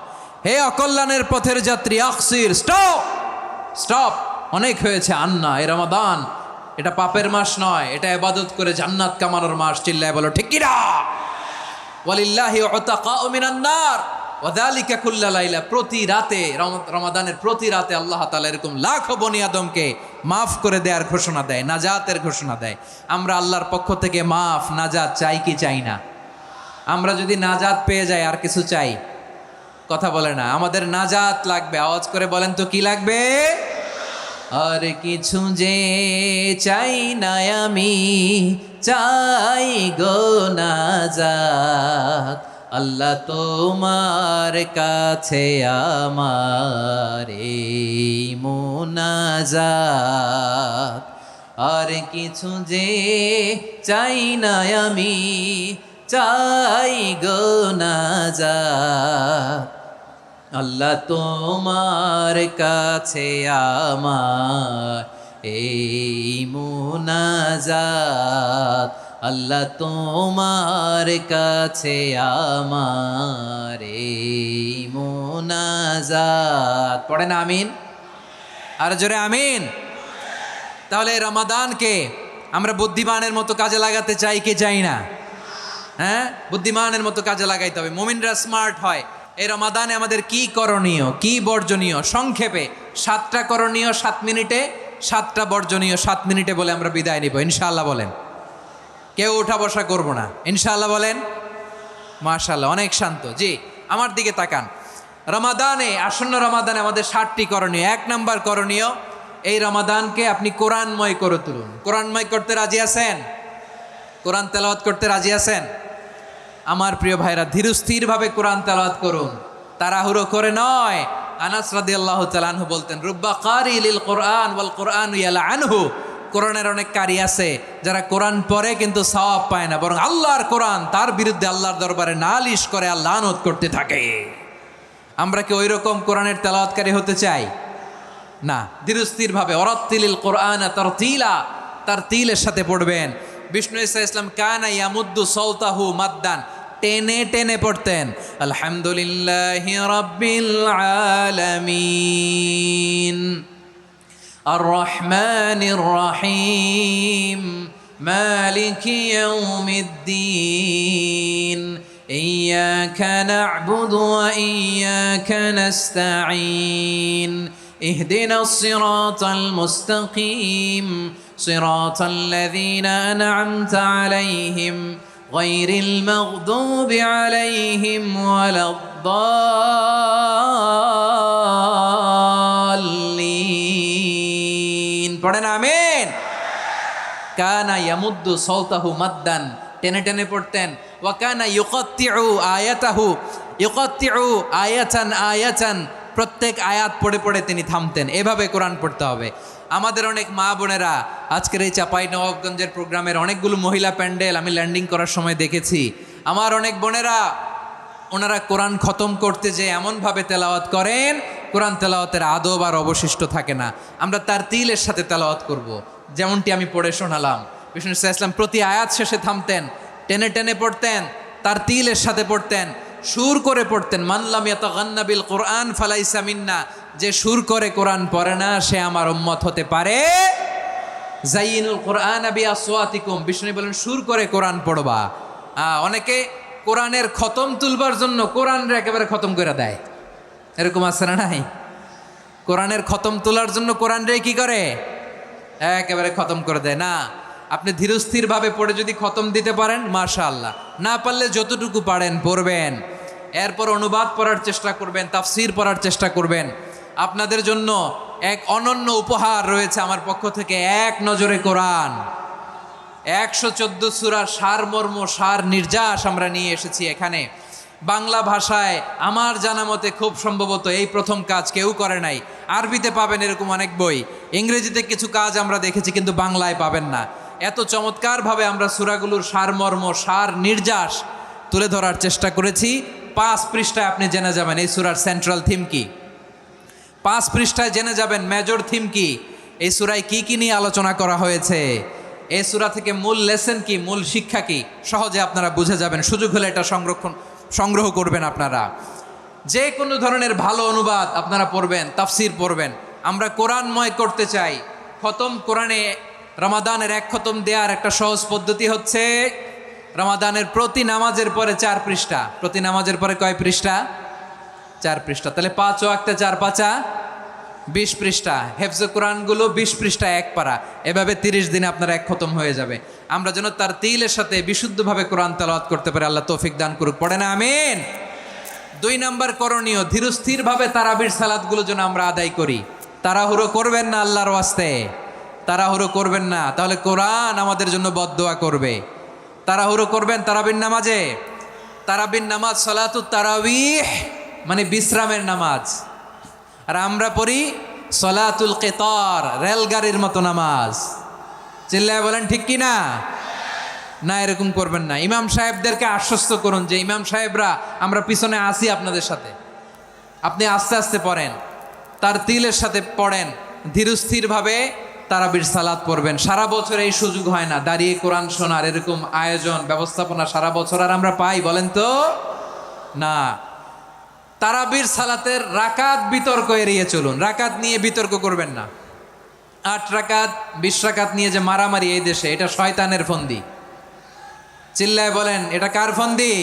হে অকল্যাণের পথের যাত্রী, আকসির, স্টপ স্টপ, অনেক হয়েছে। আন্না, এ রমাদান, এটা পাপের মাস নয়, এটা ইবাদত করে জান্নাত কামানোর মাস। চিল্লায় বলো ঠিক কিনা? ওয়ালিল্লাহি উতাকাউ মিনান নার ওয়া যালিকা কুল্লা লাইলা, প্রতি রাতে, রমাদানের প্রতি রাতে আল্লাহ তাআলা এরকম লাখো বনি আদমকে মাফ করে দেওয়ার ঘোষণা দেয়, নাজাতের ঘোষণা দেয়। আমরা আল্লাহর পক্ষ থেকে মাফ, নাজাত চাই কি চাই না? আমরা যদি নাজাত পেয়ে যাই, আর কিছু চাই? কথা বলে না। আমাদের নাজাত লাগবে। আওয়াজ করে বলেন তো কি লাগবে? আর কিছু যে চাই না আমি, চাই গো নাজাত, আল্লাহ তোমার কাছে আমার এই মুনাজাত। আর কিছু যে চাই না আমি, চাই গো নাজাত। আল্লাহ তোমার কাছে আমার এই মুনাজাত, আল্লাহ তোমার কাছে আমার এই মুনাজাত। পড়েন আমিন, আর জোরে আমিন। তাহলে এই রমাদানকে আমরা বুদ্ধিমানের মতো কাজে লাগাতে চাই কি চাই না? হ্যাঁ, বুদ্ধিমানের মতো কাজে লাগাইতে হবে। মুমিনরা স্মার্ট হয়। এই রমাদানে আমাদের কি করণীয়, কি বর্জনীয়, সংক্ষেপে 7টা করণীয় 7 মিনিটে, 7টা বর্জনীয় 7 মিনিটে বলে আমরা বিদায় নিব ইনশাআল্লাহ। বলেন, কেউ উঠা বসা করব না ইনশাআল্লাহ। বলেন মাশাআল্লাহ, অনেক শান্ত। জি, আমার দিকে তাকান। রমাদানে, আসন্ন রমাদানে আমাদের 7টি করণীয়। 1 নাম্বার করণীয়, এই রমাদানকে আপনি কোরআনময় করে তুলুন। কোরআনময় করতে রাজি আছেন? কোরআন তেলাওয়াত করতে রাজি আছেন? আমার প্রিয় ভাইরা, ধীরস্থিরভাবে কোরআন তেলাওয়াত করুন, তাড়াহুড়ো করে নয়। আনাস রাদিয়াল্লাহু তাআলা আনহু বলতেন, রুব্বা কারি লিল কোরআন ওয়াল কোরআনু ইয়ালআনহু। কোরআনের অনেক কারি আছে যারা কোরআন পড়ে কিন্তু সওয়াব পায় না, বরং আল্লাহর কোরআন তার বিরুদ্ধে আল্লাহর দরবারে নালিশ করে আর লানত করতে থাকে। আমরা কি ওই রকম কোরআনের তেলাওয়াতকারী হতে চাই? না। ধীরস্থিরভাবে ওয়ারাত্তিলিল কোরআন তারতিলা, তারতিলের সাথে পড়বেন। বিষ্ণু ঈসা ইসলাম কানা ইয়ামুদ্দু সাওতাহু মাদ্দান, টেনে টেনে পড়তেন। আলহামদুলিল্লাহি রাব্বিল আলামিন আর রহমানির রহিম মালিকি ইয়াউমিদ্দিন ইয়্যাকা না'বুদু ওয়া ইয়্যাকা নাস্তাঈন ইহদিনাস সিরাতাল মুস্তাকিম صراط الذين أنعمت عليهم غير المغضوب عليهم ولا الضالين পড়েন আমিন। কানা ইয়ামুদ্দু সাওতাহু মাদ্দান, টেনে টেনে পড়তেন। ওয়া কানা ইউকাত্তিউ আয়াতাহু, ইউকাত্তিউ আয়াতান আয়াতান, প্রত্যেক আয়াত পড়ে পড়ে তিনি থামতেন। এভাবে কোরআন পড়তে হবে। আমাদের অনেক মা বোনেরা আজকের এই চাঁপাইনবাবগঞ্জের প্রোগ্রামের অনেকগুলো মহিলা প্যান্ডেল আমি ল্যান্ডিং করার সময় দেখেছি। আমার অনেক বোনেরা, ওনারা কোরআন খতম করতে যে এমনভাবে তেলাওয়াত করেন, কোরআন তেলাওয়াতের আদব আর অবশিষ্ট থাকে না। আমরা তার তিলের সাথে তেলাওয়াত করব, যেমনটি আমি পড়ে শোনালাম। বিষ্ণু ইসলাম প্রতি আয়াত শেষে থামতেন, টেনে টেনে পড়তেন, তার তিলের সাথে পড়তেন, সুর করে পড়তেন। মানলাম ইয়াতাগান্না বিল কোরআন ফালাইসা মিন্না, যে সুর করে কোরআন পড়ে না সে আমার উম্মত হতে পারে। জাইনুল কোরআন বিআসওয়াতিকুম, বিষ্ণু বলেন সুর করে কোরআন পড়বা। অনেকে কোরআনের খতম তুলবার জন্য কোরআনরে একেবারে খতম করে দেয়, এরকম আছে না নাই? কোরআনের খতম তোলার জন্য কোরআনরে কি করে? একেবারে খতম করে দেয় না। আপনি ধীরস্থিরভাবে পড়ে যদি খতম দিতে পারেন মাশাআল্লাহ, না পারলে যতটুকু পারেন পড়বেন। এরপর অনুবাদ পড়ার চেষ্টা করবেন, তাফসির পড়ার চেষ্টা করবেন। আপনাদের জন্য এক অনন্য উপহার রয়েছে আমার পক্ষ থেকে, এক নজরে কোরআন। 114 সূরার সারমর্ম, সার নির্যাস আমরা নিয়ে এসেছি এখানে বাংলা ভাষায়। আমার জানা মতে খুব সম্ভবত এই প্রথম কাজ, কেউ করে নাই। আরবিতে পাবেন এরকম অনেক বই, ইংরেজিতে কিছু কাজ আমরা দেখেছি, কিন্তু বাংলায় পাবেন না। এত চমৎকারভাবে আমরা সূরাগুলোর সারমর্ম, সার নির্যাস তুলে ধরার চেষ্টা করেছি। 5 পৃষ্ঠায় আপনি জেনে যাবেন এই সূরার সেন্ট্রাল থিম কি। 5 পৃষ্ঠায় জেনে যাবেন মেজর থিম কি, এই সূরায় কি কি নিয়ে আলোচনা করা হয়েছে, এই সূরা থেকে মূল লেসন কি, মূল শিক্ষা কি, সহজে আপনারা বুঝে যাবেন। সুযোগ হলে এটা সংগ্রহ করবেন। আপনারা যে কোনো ধরনের ভালো অনুবাদ আপনারা পড়বেন, তাফসির পড়বেন। আমরা কোরআনময় করতে চাই। খতম কোরআনে রমাদানের 1 খতম দেওয়ার একটা সহজ পদ্ধতি হচ্ছে রমাদানের প্রতি নামাজের পরে 4 পৃষ্ঠা। প্রতি নামাজের পরে কয় পৃষ্ঠা? 4 পৃষ্ঠা। তাহলে 5 ওয়াক্তে 4 পাঁচা 20 পৃষ্ঠা। হেফজে কোরআনগুলো 20 পৃষ্ঠা 1 পারা। এভাবে 30 দিনে আপনার 1 খতম হয়ে যাবে। আমরা যেন তার তিলের সাথে বিশুদ্ধভাবে কোরআন তেলাওয়াত করতে পারি। আল্লাহ তৌফিক দান করুক। পড়ে না আমিন। 2 নাম্বার করণীয়, ধীরস্থিরভাবে তারাবির সালাতগুলো যেন আমরা আদায় করি। তাড়াহুড়ো করবেন না আল্লাহর ওয়াস্তে, তাড়াহুড়ো করবেন না, তাহলে কোরআন আমাদের জন্য বদদোয়া করবে। তাড়াহুড়ো করবেন তারাবির নামাজে। তারাবির নামাজ সালাতুত তারাবিহ মানে বিশ্রামের নামাজ, আর আমরা পড়ি সলাতুল কিতার, রেলগাড়ির মতো নামাজ। চিল্লায় বলেন ঠিক কি না? না, এরকম করবেন না। ইমাম সাহেবদেরকে আশ্বস্ত করুন যে ইমাম সাহেবরা আমরা পিছনে আসি আপনাদের সাথে, আপনি আস্তে আস্তে পড়েন, তার তিলের সাথে পড়েন, ধীরস্থিরভাবে তারাবির সালাত পড়বেন। সারা বছর এই সুযোগ হয় না, দাঁড়িয়ে কোরআন শোনার এরকম আয়োজন ব্যবস্থাপনা সারা বছর আর আমরা পাই বলেন তো? না। তারাবির সালাতের রাকাত বিতর্ক এড়িয়ে চলুন, রাকাত নিয়ে বিতর্ক করবেন না। 8 রাকাত 20 রাকাত নিয়ে যে মারামারি এই দেশে, এটা শয়তানের ফন্দি। চিল্লায় বলেন এটা কার ফন্দি?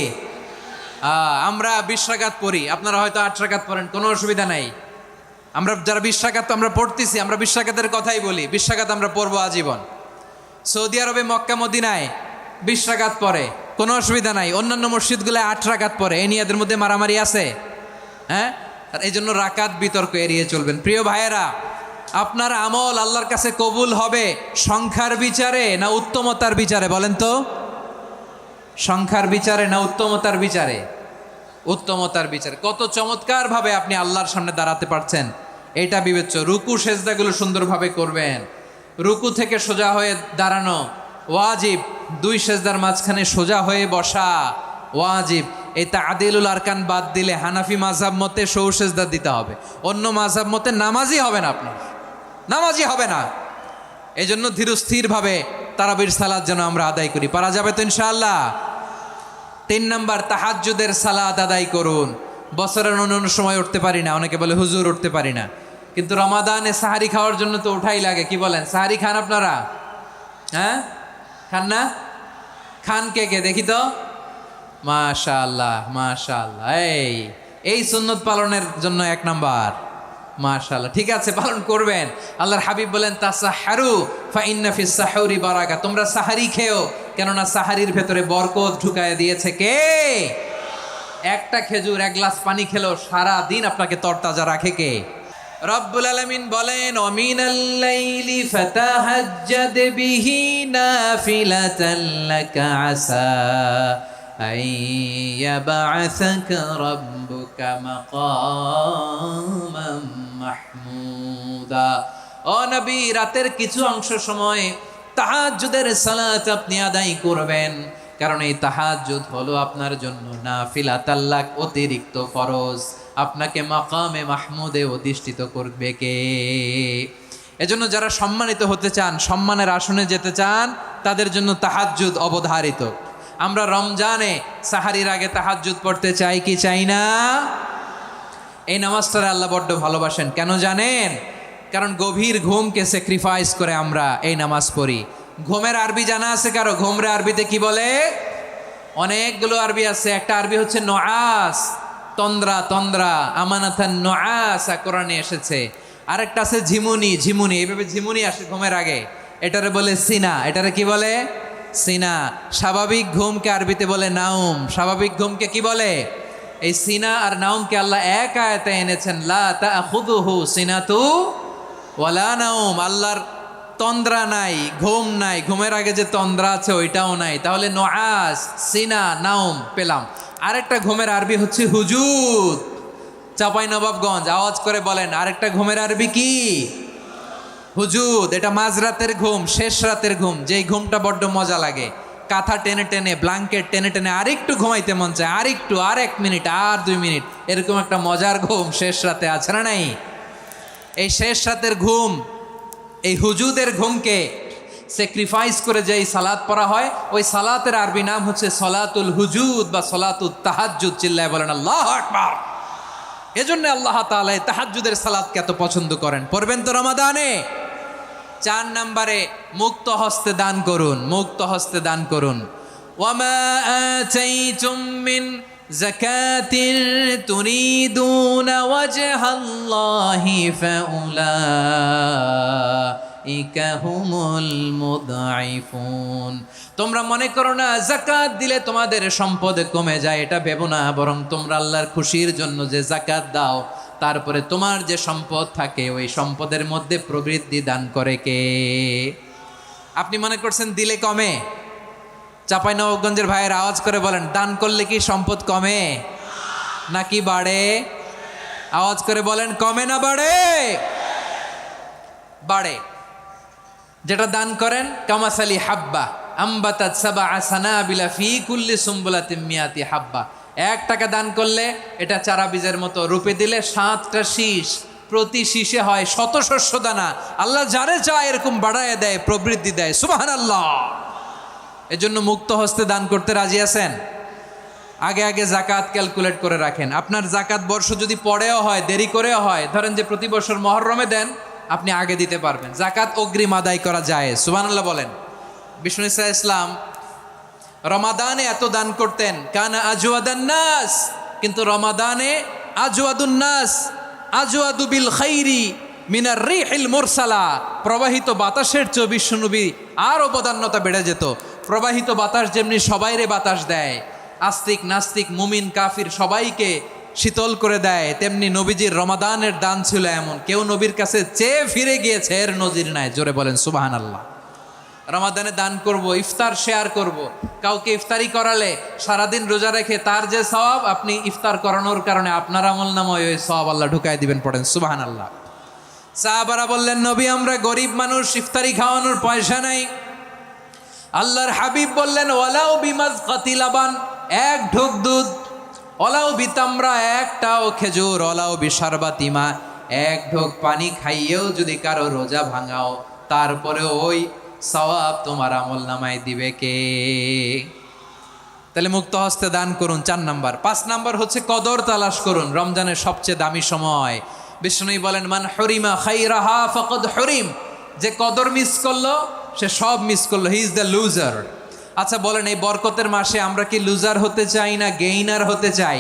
আমরা 20 রাকাত পড়ি, আপনারা হয়তো 8 রাকাত পড়েন, কোনো অসুবিধা নাই। আমরা যারা 20 রাকাত তো আমরা পড়তেছি, আমরা 20 রাকাতের কথাই বলি, 20 রাকাত আমরা পড়বো আজীবন। সৌদি আরবে মক্কা মদিনায় 20 রাকাত পড়ে, কোনো অসুবিধা নাই। অন্যান্য মসজিদগুলো 8 রাকাত পড়ে, এই নিয়ে এদের মধ্যে মারামারি আছে? হ্যাঁ, আর এই জন্য রাকাত বিতর্ক এড়িয়ে চলবেন। প্রিয় ভাইয়েরা, আপনার আমল আল্লাহর কাছে কবুল হবে সংখ্যার বিচারে না উত্তমতার বিচারে বলেন তো? সংখ্যার বিচারে না উত্তমতার বিচারে? উত্তমতার বিচারে। কত চমৎকার ভাবে আপনি আল্লাহর সামনে দাঁড়াতে পারছেন এটা বিবেচ্য। রুকু সেজদাগুলো সুন্দরভাবে করবেন, রুকু থেকে সোজা হয়ে দাঁড়ানো ওয়াজিব, 2 সেজদার মাঝখানে সোজা হয়ে বসা ওয়াজিব। এই তাদিলুল আরকান বাদ দিলে হানাফি মাযহাব মতে সৌ সেজদা দিতে হবে, অন্য মাযহাব মতে নামাজই হবে না, আপনার নামাজই হবে না। এই জন্য ধীরস্থিরভাবে তারাবির সালাত যেন আমরা আদায় করি। পারা যাবে তো ইনশাআল্লাহ? 3 নাম্বার, তাহাজ্জুদের সালাত আদায় করুন। বছরের অন্য সময় উঠতে পারি না, অনেকে বলে হুজুর উঠতে পারি না, কিন্তু রমাদানে সাহারি খাওয়ার জন্য তো ওঠাই লাগে। কি বলেন, সাহারি খান আপনারা? হ্যাঁ, খান না? খান কে কে দেখি তো? মাশাআল্লাহ মাশাআল্লাহ, এই সুন্নত পালনের জন্য 1 নাম্বার। মাশাআল্লাহ, ঠিক আছে, পালন করবেন। আল্লাহর হাবিব বলেন তাসাহারু ফা ইন্না ফিস সাহুরি বারাকা, তোমরা সাহারি খেও, কেননা সাহারির ভেতরে বরকত ঢুকায় দিয়েছে কে? একটা খেজুর 1 গ্লাস পানি খেলেও সারা দিন আপনাকে তরতাজা রাখে কে? রব্বুল আলামিন বলেন ওয়ামিনাল লাইলি ফাতাহাজ্জাদ বিহি নাফিলাতান লাকা আসা আইয়াবা'আসাকা রাব্বুকা মাকামান মাহমুদা। ও নবী, রাতের কিছু অংশ সময় তাহাজ্জুদের সালাত আপনি আদায় করবেন, কারণ এই তাহাজ্জুদ হলো আপনার জন্য নাফিলাতাল লাক, অতিরিক্ত ফরজ। আপনাকে মাকামে মাহমুদে অধিষ্ঠিত করবে কে? এজন্য যারা সম্মানিত হতে চান, সম্মানের আসনে যেতে চান, তাদের জন্য তাহাজ্জুদ অবধারিত। আমরা রমজানে সাহারির আগে তাহাজ্জুদ পড়তে চাই কি চাই না? এই নামাজটারে আল্লাহ বড্ড ভালোবাসেন, কেন জানেন? কারণ গভীর ঘুমকে স্যাক্রিফাইস করে আমরা এই নামাজ পড়ি। ঘুমের আরবি জানা আছে কারো? ঘুমরে আরবিতে কি বলে? অনেকগুলো আরবি আছে। একটা আরবি হচ্ছে নুআস, তন্দ্রা, তন্দ্রা, আমানাতান নুআসা কোরআনে এসেছে। আরেকটা আছে ঝিমুনি, ঝিমুনি, এইভাবে ঝিমুনি আসে ঘুমের আগে, এটারে বলে সিনা। এটারে কি বলে? সিনা। স্বাভাবিক ঘুমকে আরবিতে বলে নাউম। স্বাভাবিক ঘুমকে কি বলে? এই সিনা আর নাউমকে আল্লাহ এক আয়াতে এনেছেন, লা তাখুযুহু সিনাতু ওয়ালা নাউম। আল্লাহর তন্দ্রা নাই, ঘুম নাই, ঘুমের আগে যে তন্দ্রা আছে ওইটাও নাই। তাহলে নুআস, সিনা, নাউম পেলাম। আরেকটা ঘুমের আরবি হচ্ছে হুজুদ। চাঁপাইনবাবগঞ্জ আওয়াজ করে বলেন, আরেকটা ঘুমের আরবি কি? হুজুদ। এটা মাঝরাতের ঘুম, শেষ রাতের ঘুম, যেই ঘুমটা বড্ড মজা লাগে। কাঁথা টেনে টেনে, ব্ল্যাঙ্কেট টেনে টেনে আরেকটু ঘুমাইতে মন চায়, আরেকটু, আর 1 মিনিট, আর 2 মিনিট, এরকম একটা মজার ঘুম শেষ রাতে আছে না নাই? এই শেষ রাতের ঘুম, এই হুজুদের ঘুমকে স্যাক্রিফাইস করে যেই সালাত পড়া হয়, ওই সালাতের আরবি নাম হচ্ছে সলাতুল হুজুদ বা সলাতুত তাহাজ্জুদ। চিল্লায় বলেন আল্লাহু আকবার। এজন্য আল্লাহ তাআলা এই তাহাজ্জুদের সালাতকে এত পছন্দ করেন। পড়বেন তো রমাদানে? 4 নম্বরে মুক্ত হস্তে দান করুন, মুক্ত হস্তে দান করুন। ওয়ামা আতাইতুম মিন যাকাতিন তুরিদুনা ওয়াজহাল্লাহি ফাউলাইকা হুমুল মুদঈফুন। তোমরা মনে করো না যাকাত দিলে তোমাদের সম্পদ কমে যায়, এটা ভেবো না। বরং তোমরা আল্লাহর খুশির জন্য যে যাকাত দাও, তারপরে তোমার যে সম্পদ থাকে ওই সম্পদের মধ্যে প্রবৃদ্ধি দান করে কে? আপনি মনে করছেন দিলে কমে? চাঁপাইনবাবগঞ্জের ভাইয়ের আওয়াজ করে বলেন, দান করলে কি সম্পদ কমে নাকি বাড়ে? আওয়াজ করে বলেন, কমে না বাড়ে? বাড়ে। যেটা দান করেন কামাসালি হাব্বা আম্বাতাত সাবা সানাবিলা ফি কুল্লি সুম্বুলাতিন মিয়াতি হাব্বা। 1 টাকা দান করলে এটা চারা বীজের মতো, রূপে দিলে 7টা শীষ, প্রতি শীষে হয় 100 শস্য দানা। আল্লাহ যারে চায় এরকম বাড়ায় দেয়, প্রবৃদ্ধি দেয়। সুবহানাল্লাহ। এজন্য মুক্ত হস্তে দান করতে রাজি আছেন? আগে আগে জাকাত ক্যালকুলেট করে রাখেন। আপনার জাকাত বর্ষ যদি পরেও হয়, দেরি করেও হয়, ধরেন যে প্রতি বছর মহরমে দেন, আপনি আগে দিতে পারবেন। জাকাত অগ্রিম আদায় করা যায়। সুবহানাল্লাহ বলেন। বিষ্ণু ঈসা ইসলাম রমাদানে এত দান করতেন, কানা আজওয়াদান নাস, কিন্তু রমাদানে আজওয়াদুন নাস আজওয়াদু বিল খাইরি মিনার রিহিল মুরসালা। প্রবাহিত বাতাসের চেয়ে বিশ্বনবী আরও বদান্যতা বেড়ে যেত। প্রবাহিত বাতাস যেমনি সবাইরে বাতাস দেয়, আস্তিক নাস্তিক মুমিন কাফির সবাইকে শীতল করে দেয়, তেমনি নবীজির রমাদানের দান ছিল এমন, কেউ নবীর কাছে চেয়ে ফিরে গিয়েছে এর নজির নাই। জোরে বলেন সুবহানাল্লাহ। রমাদানে দান করব, ইফতার শেয়ার করব। কাউকে ইফতারি করালে সারাদিন রোজা রেখে তার যে সওয়াব, আপনি ইফতার করানোর কারণে আপনার আমলনামায় ওই সওয়াব আল্লাহ ঢুকাই দিবেন। পড়েন সুবহানাল্লাহ। সাহাবারা বললেন, নবী আমরা গরিব মানুষ, ইফতারি খাওয়ানোর পয়সা নাই। আল্লাহর হাবিব বললেন, ওয়ালাউ বিমাজকাতি লাবান, 1 ঢোক দুধ, ওলাও বিতামরা, 1টাও খেজুর, ওলাও বিশারবাতিমা, 1 ঢোক পানি খাইয়েও যদি কারো রোজা ভাঙাও, তারপরে ওই সওয়াব তোমার আমল নামায় দিবে কে? তাহলে মুক্ত হস্তে দান করুন, 4 নাম্বার। 5 নাম্বার হচ্ছে কদর তালাশ করুন। রমজানের সবচেয়ে দামি সময়। বিষ্ণু বলেন, মান হরিমা খাইরাহা ফাকাদ হরিম, যে কদর মিস করলো সে সব মিস করলো, হি ইজ দ্য লুজার। আচ্ছা বলেন, এই বরকতের মাসে আমরা কি লুজার হতে চাই না গেইনার হতে চাই?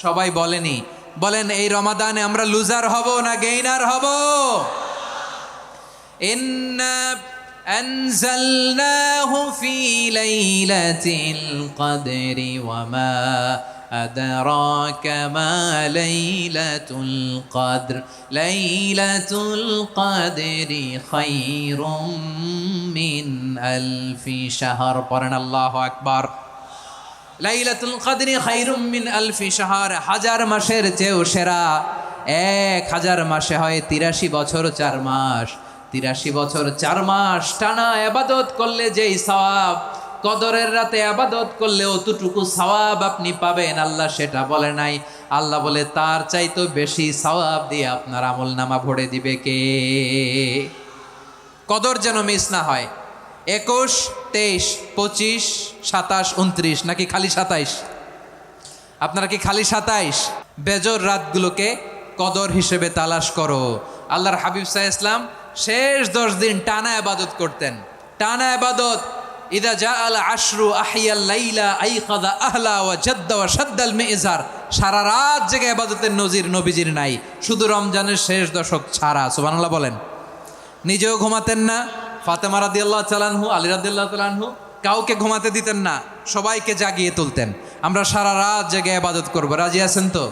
সবাই বলেনি, বলেন এই রমাদানে আমরা লুজার হব না গেইনার হব? ইন্না আনজালনাহু ফি লাইলাতিল কদরি ওয়া মা আদরাকা মা লাইলাতুল কদর লাইলাতুল কদরি খায়রুম মিন আলফি শাহর। পড়েন আল্লাহু আকবার। লাইলাতুল কদরি খায়রুম মিন আলফি শাহর, 1000 মাসের চেয়েও সেরা। 1000 মাসে হয় 83 বছর 4 মাস। 83 বছর 4 মাস টানা ইবাদত করলে যেই সওয়াব, কদরের রাতে ইবাদত করলে অতটুকু সওয়াব আপনি পাবেন, আল্লাহ সেটা বলে নাই। আল্লাহ বলে তার চাইতে বেশি সওয়াব দিয়ে আপনার আমলনামা ভরে দিবে কে? কদর যেন মিস না হয়। 21, 23, 25, 27, 29 নাকি খালি 27? আপনারা কি খালি 27? বেজর রাতগুলোকে কদর হিসেবে তালাশ করো। আল্লাহর হাবিব সাল্লাল্লাহু আলাইহি ওয়াসাল্লাম শেষ 10 দিন টানা ইবাদত করতেন, টানা ইবাদত। ইদা জাআল আশরু আহিয়াল লাইলা আইকাদা আহলা ওয়া জাদ্দা ওয়া শাদ্দাল মিজার। সারা রাত জেগে ইবাদতের নজির নবীজির নাই, শুধু রমজানের শেষ দশক ছাড়া। সুবহানাল্লাহ বলেন। নিজেও ঘুমাতেন না। ফাতেমা রাদিয়াল্লাহু তাআলা আনহু, আলী রাদিয়াল্লাহু তাআলা আনহু কাউকে ঘুমাতে দিতেন না, সবাইকে জাগিয়ে তুলতেন। আমরা সারা রাত জেগে ইবাদত করব। রাজি আছেন তো?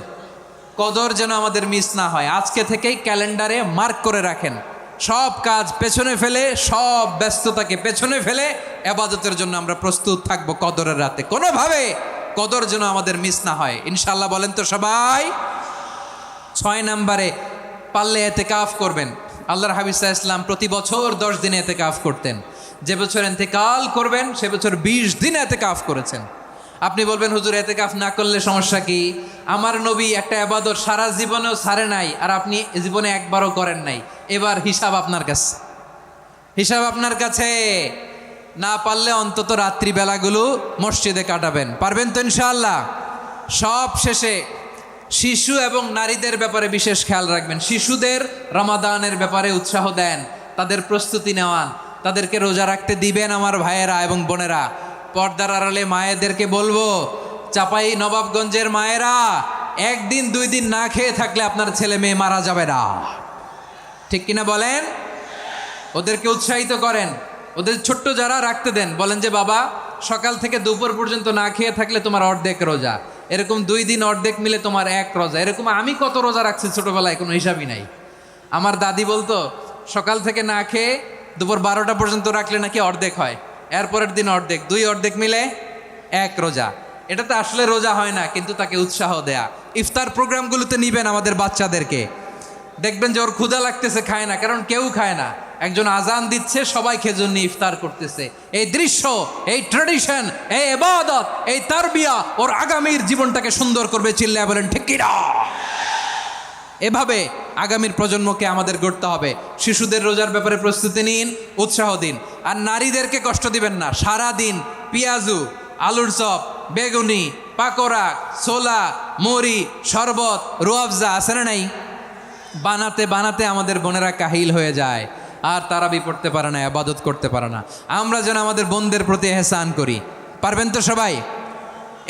কদর যেন আমাদের মিস না হয়। আজকে থেকেই ক্যালেন্ডারে মার্ক করে রাখেন, সব কাজ পেছনে ফেলে, সব ব্যস্ততাকে পেছনে ফেলে ইবাদতের জন্য আমরা প্রস্তুত থাকবো কদরের রাতে। কোনোভাবে কদর যেন আমাদের মিস না হয়, ইনশাআল্লাহ। বলেন তো সবাই? 6 নম্বরে পারলে ইতিকাফ করবেন। আল্লাহর হাবিব সাল্লাল্লাহু আলাইহি ওয়াসাল্লাম প্রতি বছর 10 দিন ইতিকাফ করতেন। যে বছর ইন্তেকাল করবেন সে বছর 20 দিন ইতিকাফ করেছেন। আপনি বলবেন, হুজুর ইতিকাফ না করলে সমস্যা কি? আমার নবী একটা ইবাদত সারা জীবনেও ছাড়ে নাই, আর আপনি জীবনে একবারও করেন নাই। এবার হিসাব আপনার কাছে, হিসাব আপনার কাছে। না পারলে অন্তত রাত্রিবেলাগুলো মসজিদে কাটাবেন। পারবেন তো ইনশাআল্লাহ? সব শেষে শিশু এবং নারীদের ব্যাপারে বিশেষ খেয়াল রাখবেন। শিশুদের রমাদানের ব্যাপারে উৎসাহ দেন, তাদের প্রস্তুতি নেওয়ান, তাদেরকে রোজা রাখতে দিবেন। আমার ভাইয়েরা এবং বোনেরা, পর্দার আড়ালে মায়েদেরকে বলবো, চাপাই নবাবগঞ্জের মায়েরা, 1 দিন 2 দিন না খেয়ে থাকলে আপনার ছেলে মেয়ে মারা যাবে না। ঠিক কিনা বলেন? ওদেরকে উৎসাহিত করেন। ওদের ছোট্ট যারা রাখতে দেন, বলেন যে বাবা সকাল থেকে দুপুর পর্যন্ত না খেয়ে থাকলে তোমার অর্ধেক রোজা। এরকম 2 দিন অর্ধেক মিলে তোমার 1 রোজা। এরকম আমি কত রোজা রাখছি ছোটবেলায়, কোনো হিসাবই নাই। আমার দাদি বলতো সকাল থেকে না খেয়ে দুপুর 12টা পর্যন্ত রাখলে নাকি অর্ধেক হয়, এরপরের দিন অর্ধেক, 2 অর্ধেক মিলে 1 রোজা। এটা তো আসলে রোজা হয় না, কিন্তু তাকে উৎসাহ দেয়া। ইফতার প্রোগ্রামগুলোতে নিবেন আমাদের বাচ্চাদেরকে, দেখবেন যে ওর ক্ষুধা লাগতেছে, খায় না, কারণ কেউ খায় না। একজন আজান দিচ্ছে, সবাই খেজুর নিয়ে ইফতার করতেছে। এই দৃশ্য, এই ট্র্যাডিশন, এই ইবাদত, এই তারবিয়া ওর আগামীর জীবনটাকে সুন্দর করবে। চিল্লায় বলেন ঠিক কি না? এভাবে আগামীর প্রজন্মকে আমাদের গড়তে হবে। শিশুদের রোজার ব্যাপারে প্রস্তুতি নিন, উৎসাহ দিন। আর নারীদেরকে কষ্ট দিবেন না। সারা দিন পেঁয়াজু, আলুর চপ, বেগুনি, পাকোড়া, ছোলা, মুড়ি, শরবত, রুয়াবজা আছে না নাই, বানাতে বানাতে আমাদের বোনেরা কাহিল হয়ে যায়, আর তারাবি পড়তে পারে না, ইবাদত করতে পারে না। আমরা যেন আমাদের বোনদের প্রতি এহসান করি। পারবেন তো সবাই?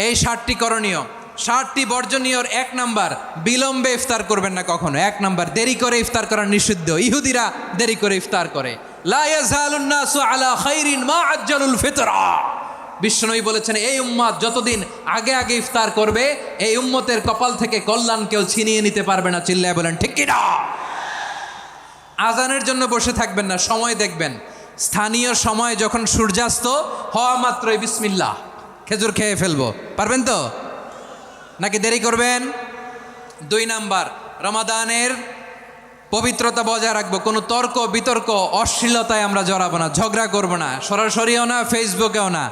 এই 7টি করণীয়, 7টি বর্জনীয়র 1 নাম্বার, বিলম্বে ইফতার করবেন না কখনো। 1 নাম্বার, দেরি করে ইফতার করা নিষিদ্ধ। ইহুদিরা দেরি করে ইফতার করে। লা ইয়াজালুন নাসু আলা খাইরিন মা আজ্জালুল ফিতরা। বিশ্বনবী বলেছেন, এই উম্মত যতদিন আগে আগে ইফতার করবে, এই উম্মতের কপাল থেকে কল্যাণ কেউ ছিনিয়ে নিতে পারবে না। চিল্লায় বলেন ঠিক কি না? আজানের জন্য বসে থাকবেন না, সময় দেখবেন। স্থানীয় সময় যখন সূর্যাস্ত হওয়া মাত্রই বিসমিল্লাহ, খেজুর খেয়ে ফেলবো। পারবেন তো নাকি দেরি করবেন? 2 নাম্বার, রমাদানের পবিত্রতা বজায় রাখবো। কোনো তর্ক বিতর্ক অশ্লীলতায় আমরা জড়াবো না, ঝগড়া করবো না, সরাসরিও না, ফেসবুকেও না।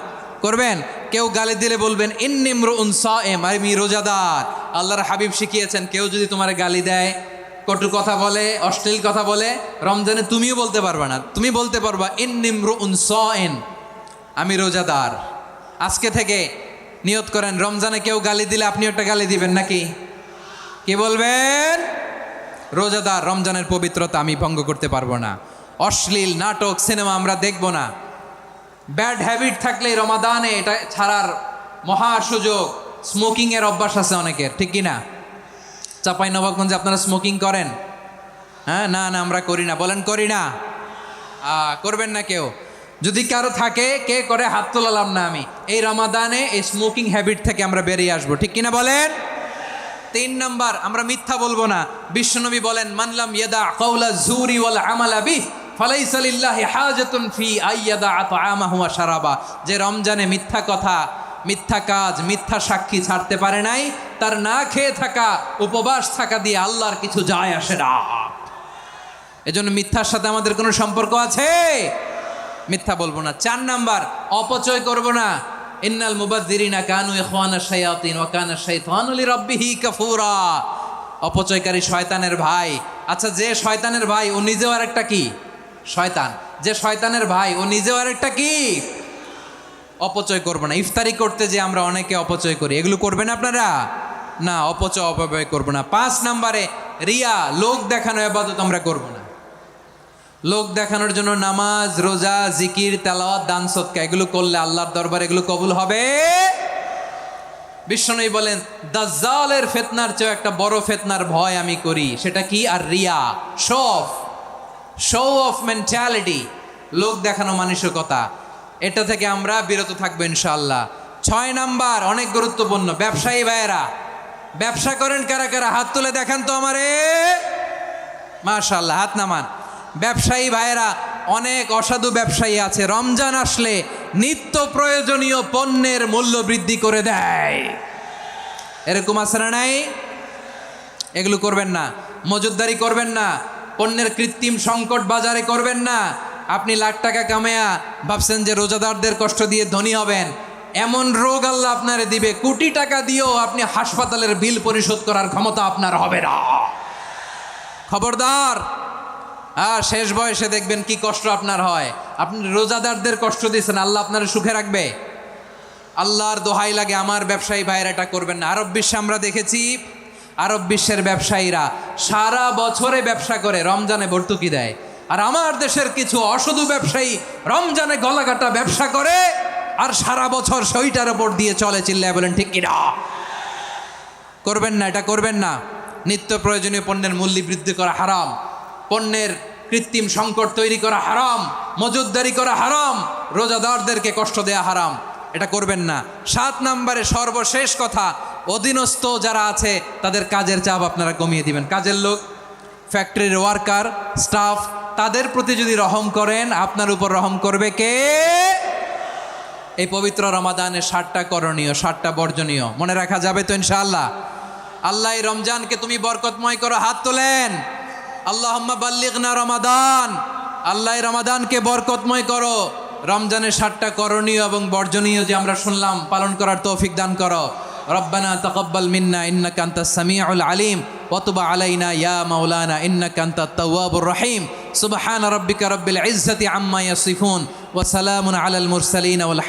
করবেন? কেউ গালি দিলে বলবেন ইন্নী ইমরুউন সায়েম, আমি রোজাদার। আল্লাহর হাবিব শিখিয়েছেন, কেউ যদি তোমার গালি দেয়, কটু কথা বলে, অশ্লীল কথা বলে, রমজানে তুমিও বলতে পারবে না। তুমি বলতে পারবা ইন্নী ইমরুউন সায়েম, আমি রোজাদার। আজকে থেকে নিয়ত করেন, রমজানে কেউ গালি দিলে আপনি একটা গালি দিবেন নাকি? কি বলবেন? রোজাদার, রমজানের পবিত্রতা আমি ভঙ্গ করতে পারবো না। অশ্লীল নাটক, সিনেমা আমরা দেখব না। ব্যাড হ্যাবিট থাকলে রমাদানে এটা ছাড়ার মহা সুযোগ। স্মোকিংয়ের অভ্যাস আছে অনেকের, ঠিক কি না? চাঁপাইনবাবগঞ্জে আপনারা স্মোকিং করেন? হ্যাঁ, না না আমরা করি না। বলেন করি না? করবেন না কেউ? যদি কারো থাকে, কে করে হাত তোলালাম না আমি। এই রমাদানে এই স্মোকিং হ্যাবিট থেকে আমরা বেরিয়ে আসবো, ঠিক কিনা বলেন? 3 নাম্বার, আমরা মিথ্যা বলবো না। বিশ্বনবী বলেন, মানলাম ইয়াদা কাওলা যুরি ওয়াল আমালা বিহ ফালাইসা লিল্লাহি হাজাতুন ফি আইয়াদা তাআমাহু ওয়া শারাবা। যে রমজানে মিথ্যা কথা, মিথ্যা কাজ, মিথ্যা সাক্ষী ছাড়তে পারে নাই, তার না খেয়ে থাকা, উপবাস থাকা দিয়ে আল্লাহর কিছু যায় আসে না। এজন্য মিথ্যার সাথে আমাদের কোনো সম্পর্ক আছে? মিথ্যা বলবো না। 4 নাম্বার, অপচয় করব না। ইন্নাল মুবাযযিরিনা কানু ইখওয়ানাশ শায়াতিন ওয়া কানা শাইতানু লিরাব্বিহি কাফুরা। অপচয়কারী শয়তানের ভাই। আচ্ছা, যে শয়তানের ভাই ও নিজেও আরেকটা কি? শয়তান। যে শয়তানের ভাই ও নিজেও আরেকটা কি? অপচয় করব না। ইফতারি করতে যে আমরা অনেকে অপচয় করি, এগুলো করবেন আপনারা? না, অপচয় অপব্যয় করব না। 5 নাম্বারে, রিয়া, লোক দেখানো ইবাদত আমরা করব না। লোক দেখানোর জন্য নামাজ, রোজা, জিকির, তেলাওয়াত, দান, সদকা এগুলো করলে আল্লাহর দরবারে এগুলো কবুল হবে। বিশ্বনবী বলেন, দাজ্জালের ফিতনার চেয়ে একটা বড় ফিতনার ভয় আমি করি। সেটা কি? আর রিয়া, শো অফ মেন্টালিটি, লোক দেখানো মানসিকতা। এটা থেকে আমরা বিরত থাকবো ইনশাআল্লাহ। 6 নাম্বার, অনেক গুরুত্বপূর্ণ। ব্যবসায়ী ভাইয়েরা, ব্যবসা করেন কারা কারা? হাত তুলে দেখান তো আমারে। মাশাআল্লাহ, হাত নামান। ব্যবসায়ী ভাইয়েরা, অনেক অসাধু ব্যবসায়ী আছে, রমজান আসলে নিত্য প্রয়োজনীয় পণ্যের মূল্য বৃদ্ধি করে দেয়। এরকম আছে না নাই? এগুলো করবেন না। মজুদদারি করবেন না। পণ্যের কৃত্রিম সংকট বাজারে করবেন না। আপনি লাখ টাকা কামায়া ভাবছেন যে রোজাদারদের কষ্ট দিয়ে ধনী হবেন। এমন রোগ আল্লাহ আপনারে দিবে, কোটি টাকা দিয়েও আপনি হাসপাতালের বিল পরিশোধ করার ক্ষমতা আপনার হবে না। খবরদার। শেষ বয়সে দেখবেন কি কষ্ট আপনার হয়। আপনি রোজাদারদের কষ্ট দিয়েছেন, আল্লাহ আপনার সুখে রাখবে? আল্লাহর দোহাই লাগে, আমার ব্যবসায়ী ভাইয়েরা এটা করবেন না। আরব বিশ্বে আমরা দেখেছি, আরব বিশ্বের ব্যবসায়ীরা সারা বছরে ব্যবসা করে, রমজানে ভর্তুকি দেয়। আর আমার দেশের কিছু অসাধু ব্যবসায়ী রমজানে গলাকাটা ব্যবসা করে আর সারা বছর সইটার ওপর দিয়ে চলে। চিল্লায় বলেন ঠিক কিনা? করবেন না, এটা করবেন না। নিত্য প্রয়োজনীয় পণ্যের মূল্য বৃদ্ধি করা হারাম, পণ্যের কৃত্রিম সংকট তৈরি করা হারাম, মজুদদারি করা হারাম, রোজাদারদেরকে কষ্ট দেয়া হারাম। এটা করবেন না। 7 নাম্বারে সর্বশেষ কথা, অধীনস্থ যারা আছে তাদের কাজের চাপ আপনারা কমিয়ে দিবেন। কাজের লোক, ফ্যাক্টরির ওয়ার্কার, স্টাফ, তাদের প্রতি যদি রহম করেন, আপনার উপর রহম করবে কে? এই পবিত্র রমাদানের 7টা করণীয়, 7টা বর্জনীয় মনে রাখা যাবে তো ইনশাআল্লাহ? আল্লাহ এই রমজানকে তুমি বরকতময় করো। হাত তোলেন। আল্লাহুম্মা বাল্লিগনা রমাদান। আল্লাহ রমাদানকে বরকতময় করো। রমজানের 7টা করণীয় এবং বর্জনীয় যে আমরা শুনলাম পালন করার তৌফিক দান করো। রব্বানা তাকাব্বাল মিন্না ইন্নাকা আনতাস সামিউল আলিম ওয়া তুব আলাইনা ইয়া মাওলানা ইন্নাকা আনতাত তাওয়াবুর রহিম। সুবহানা রাব্বিকা রাব্বিল ইজ্জাতি আম্মা ইয়াসিফুন ওয়া সালামুন আলাল মুরসালিন ওয়াল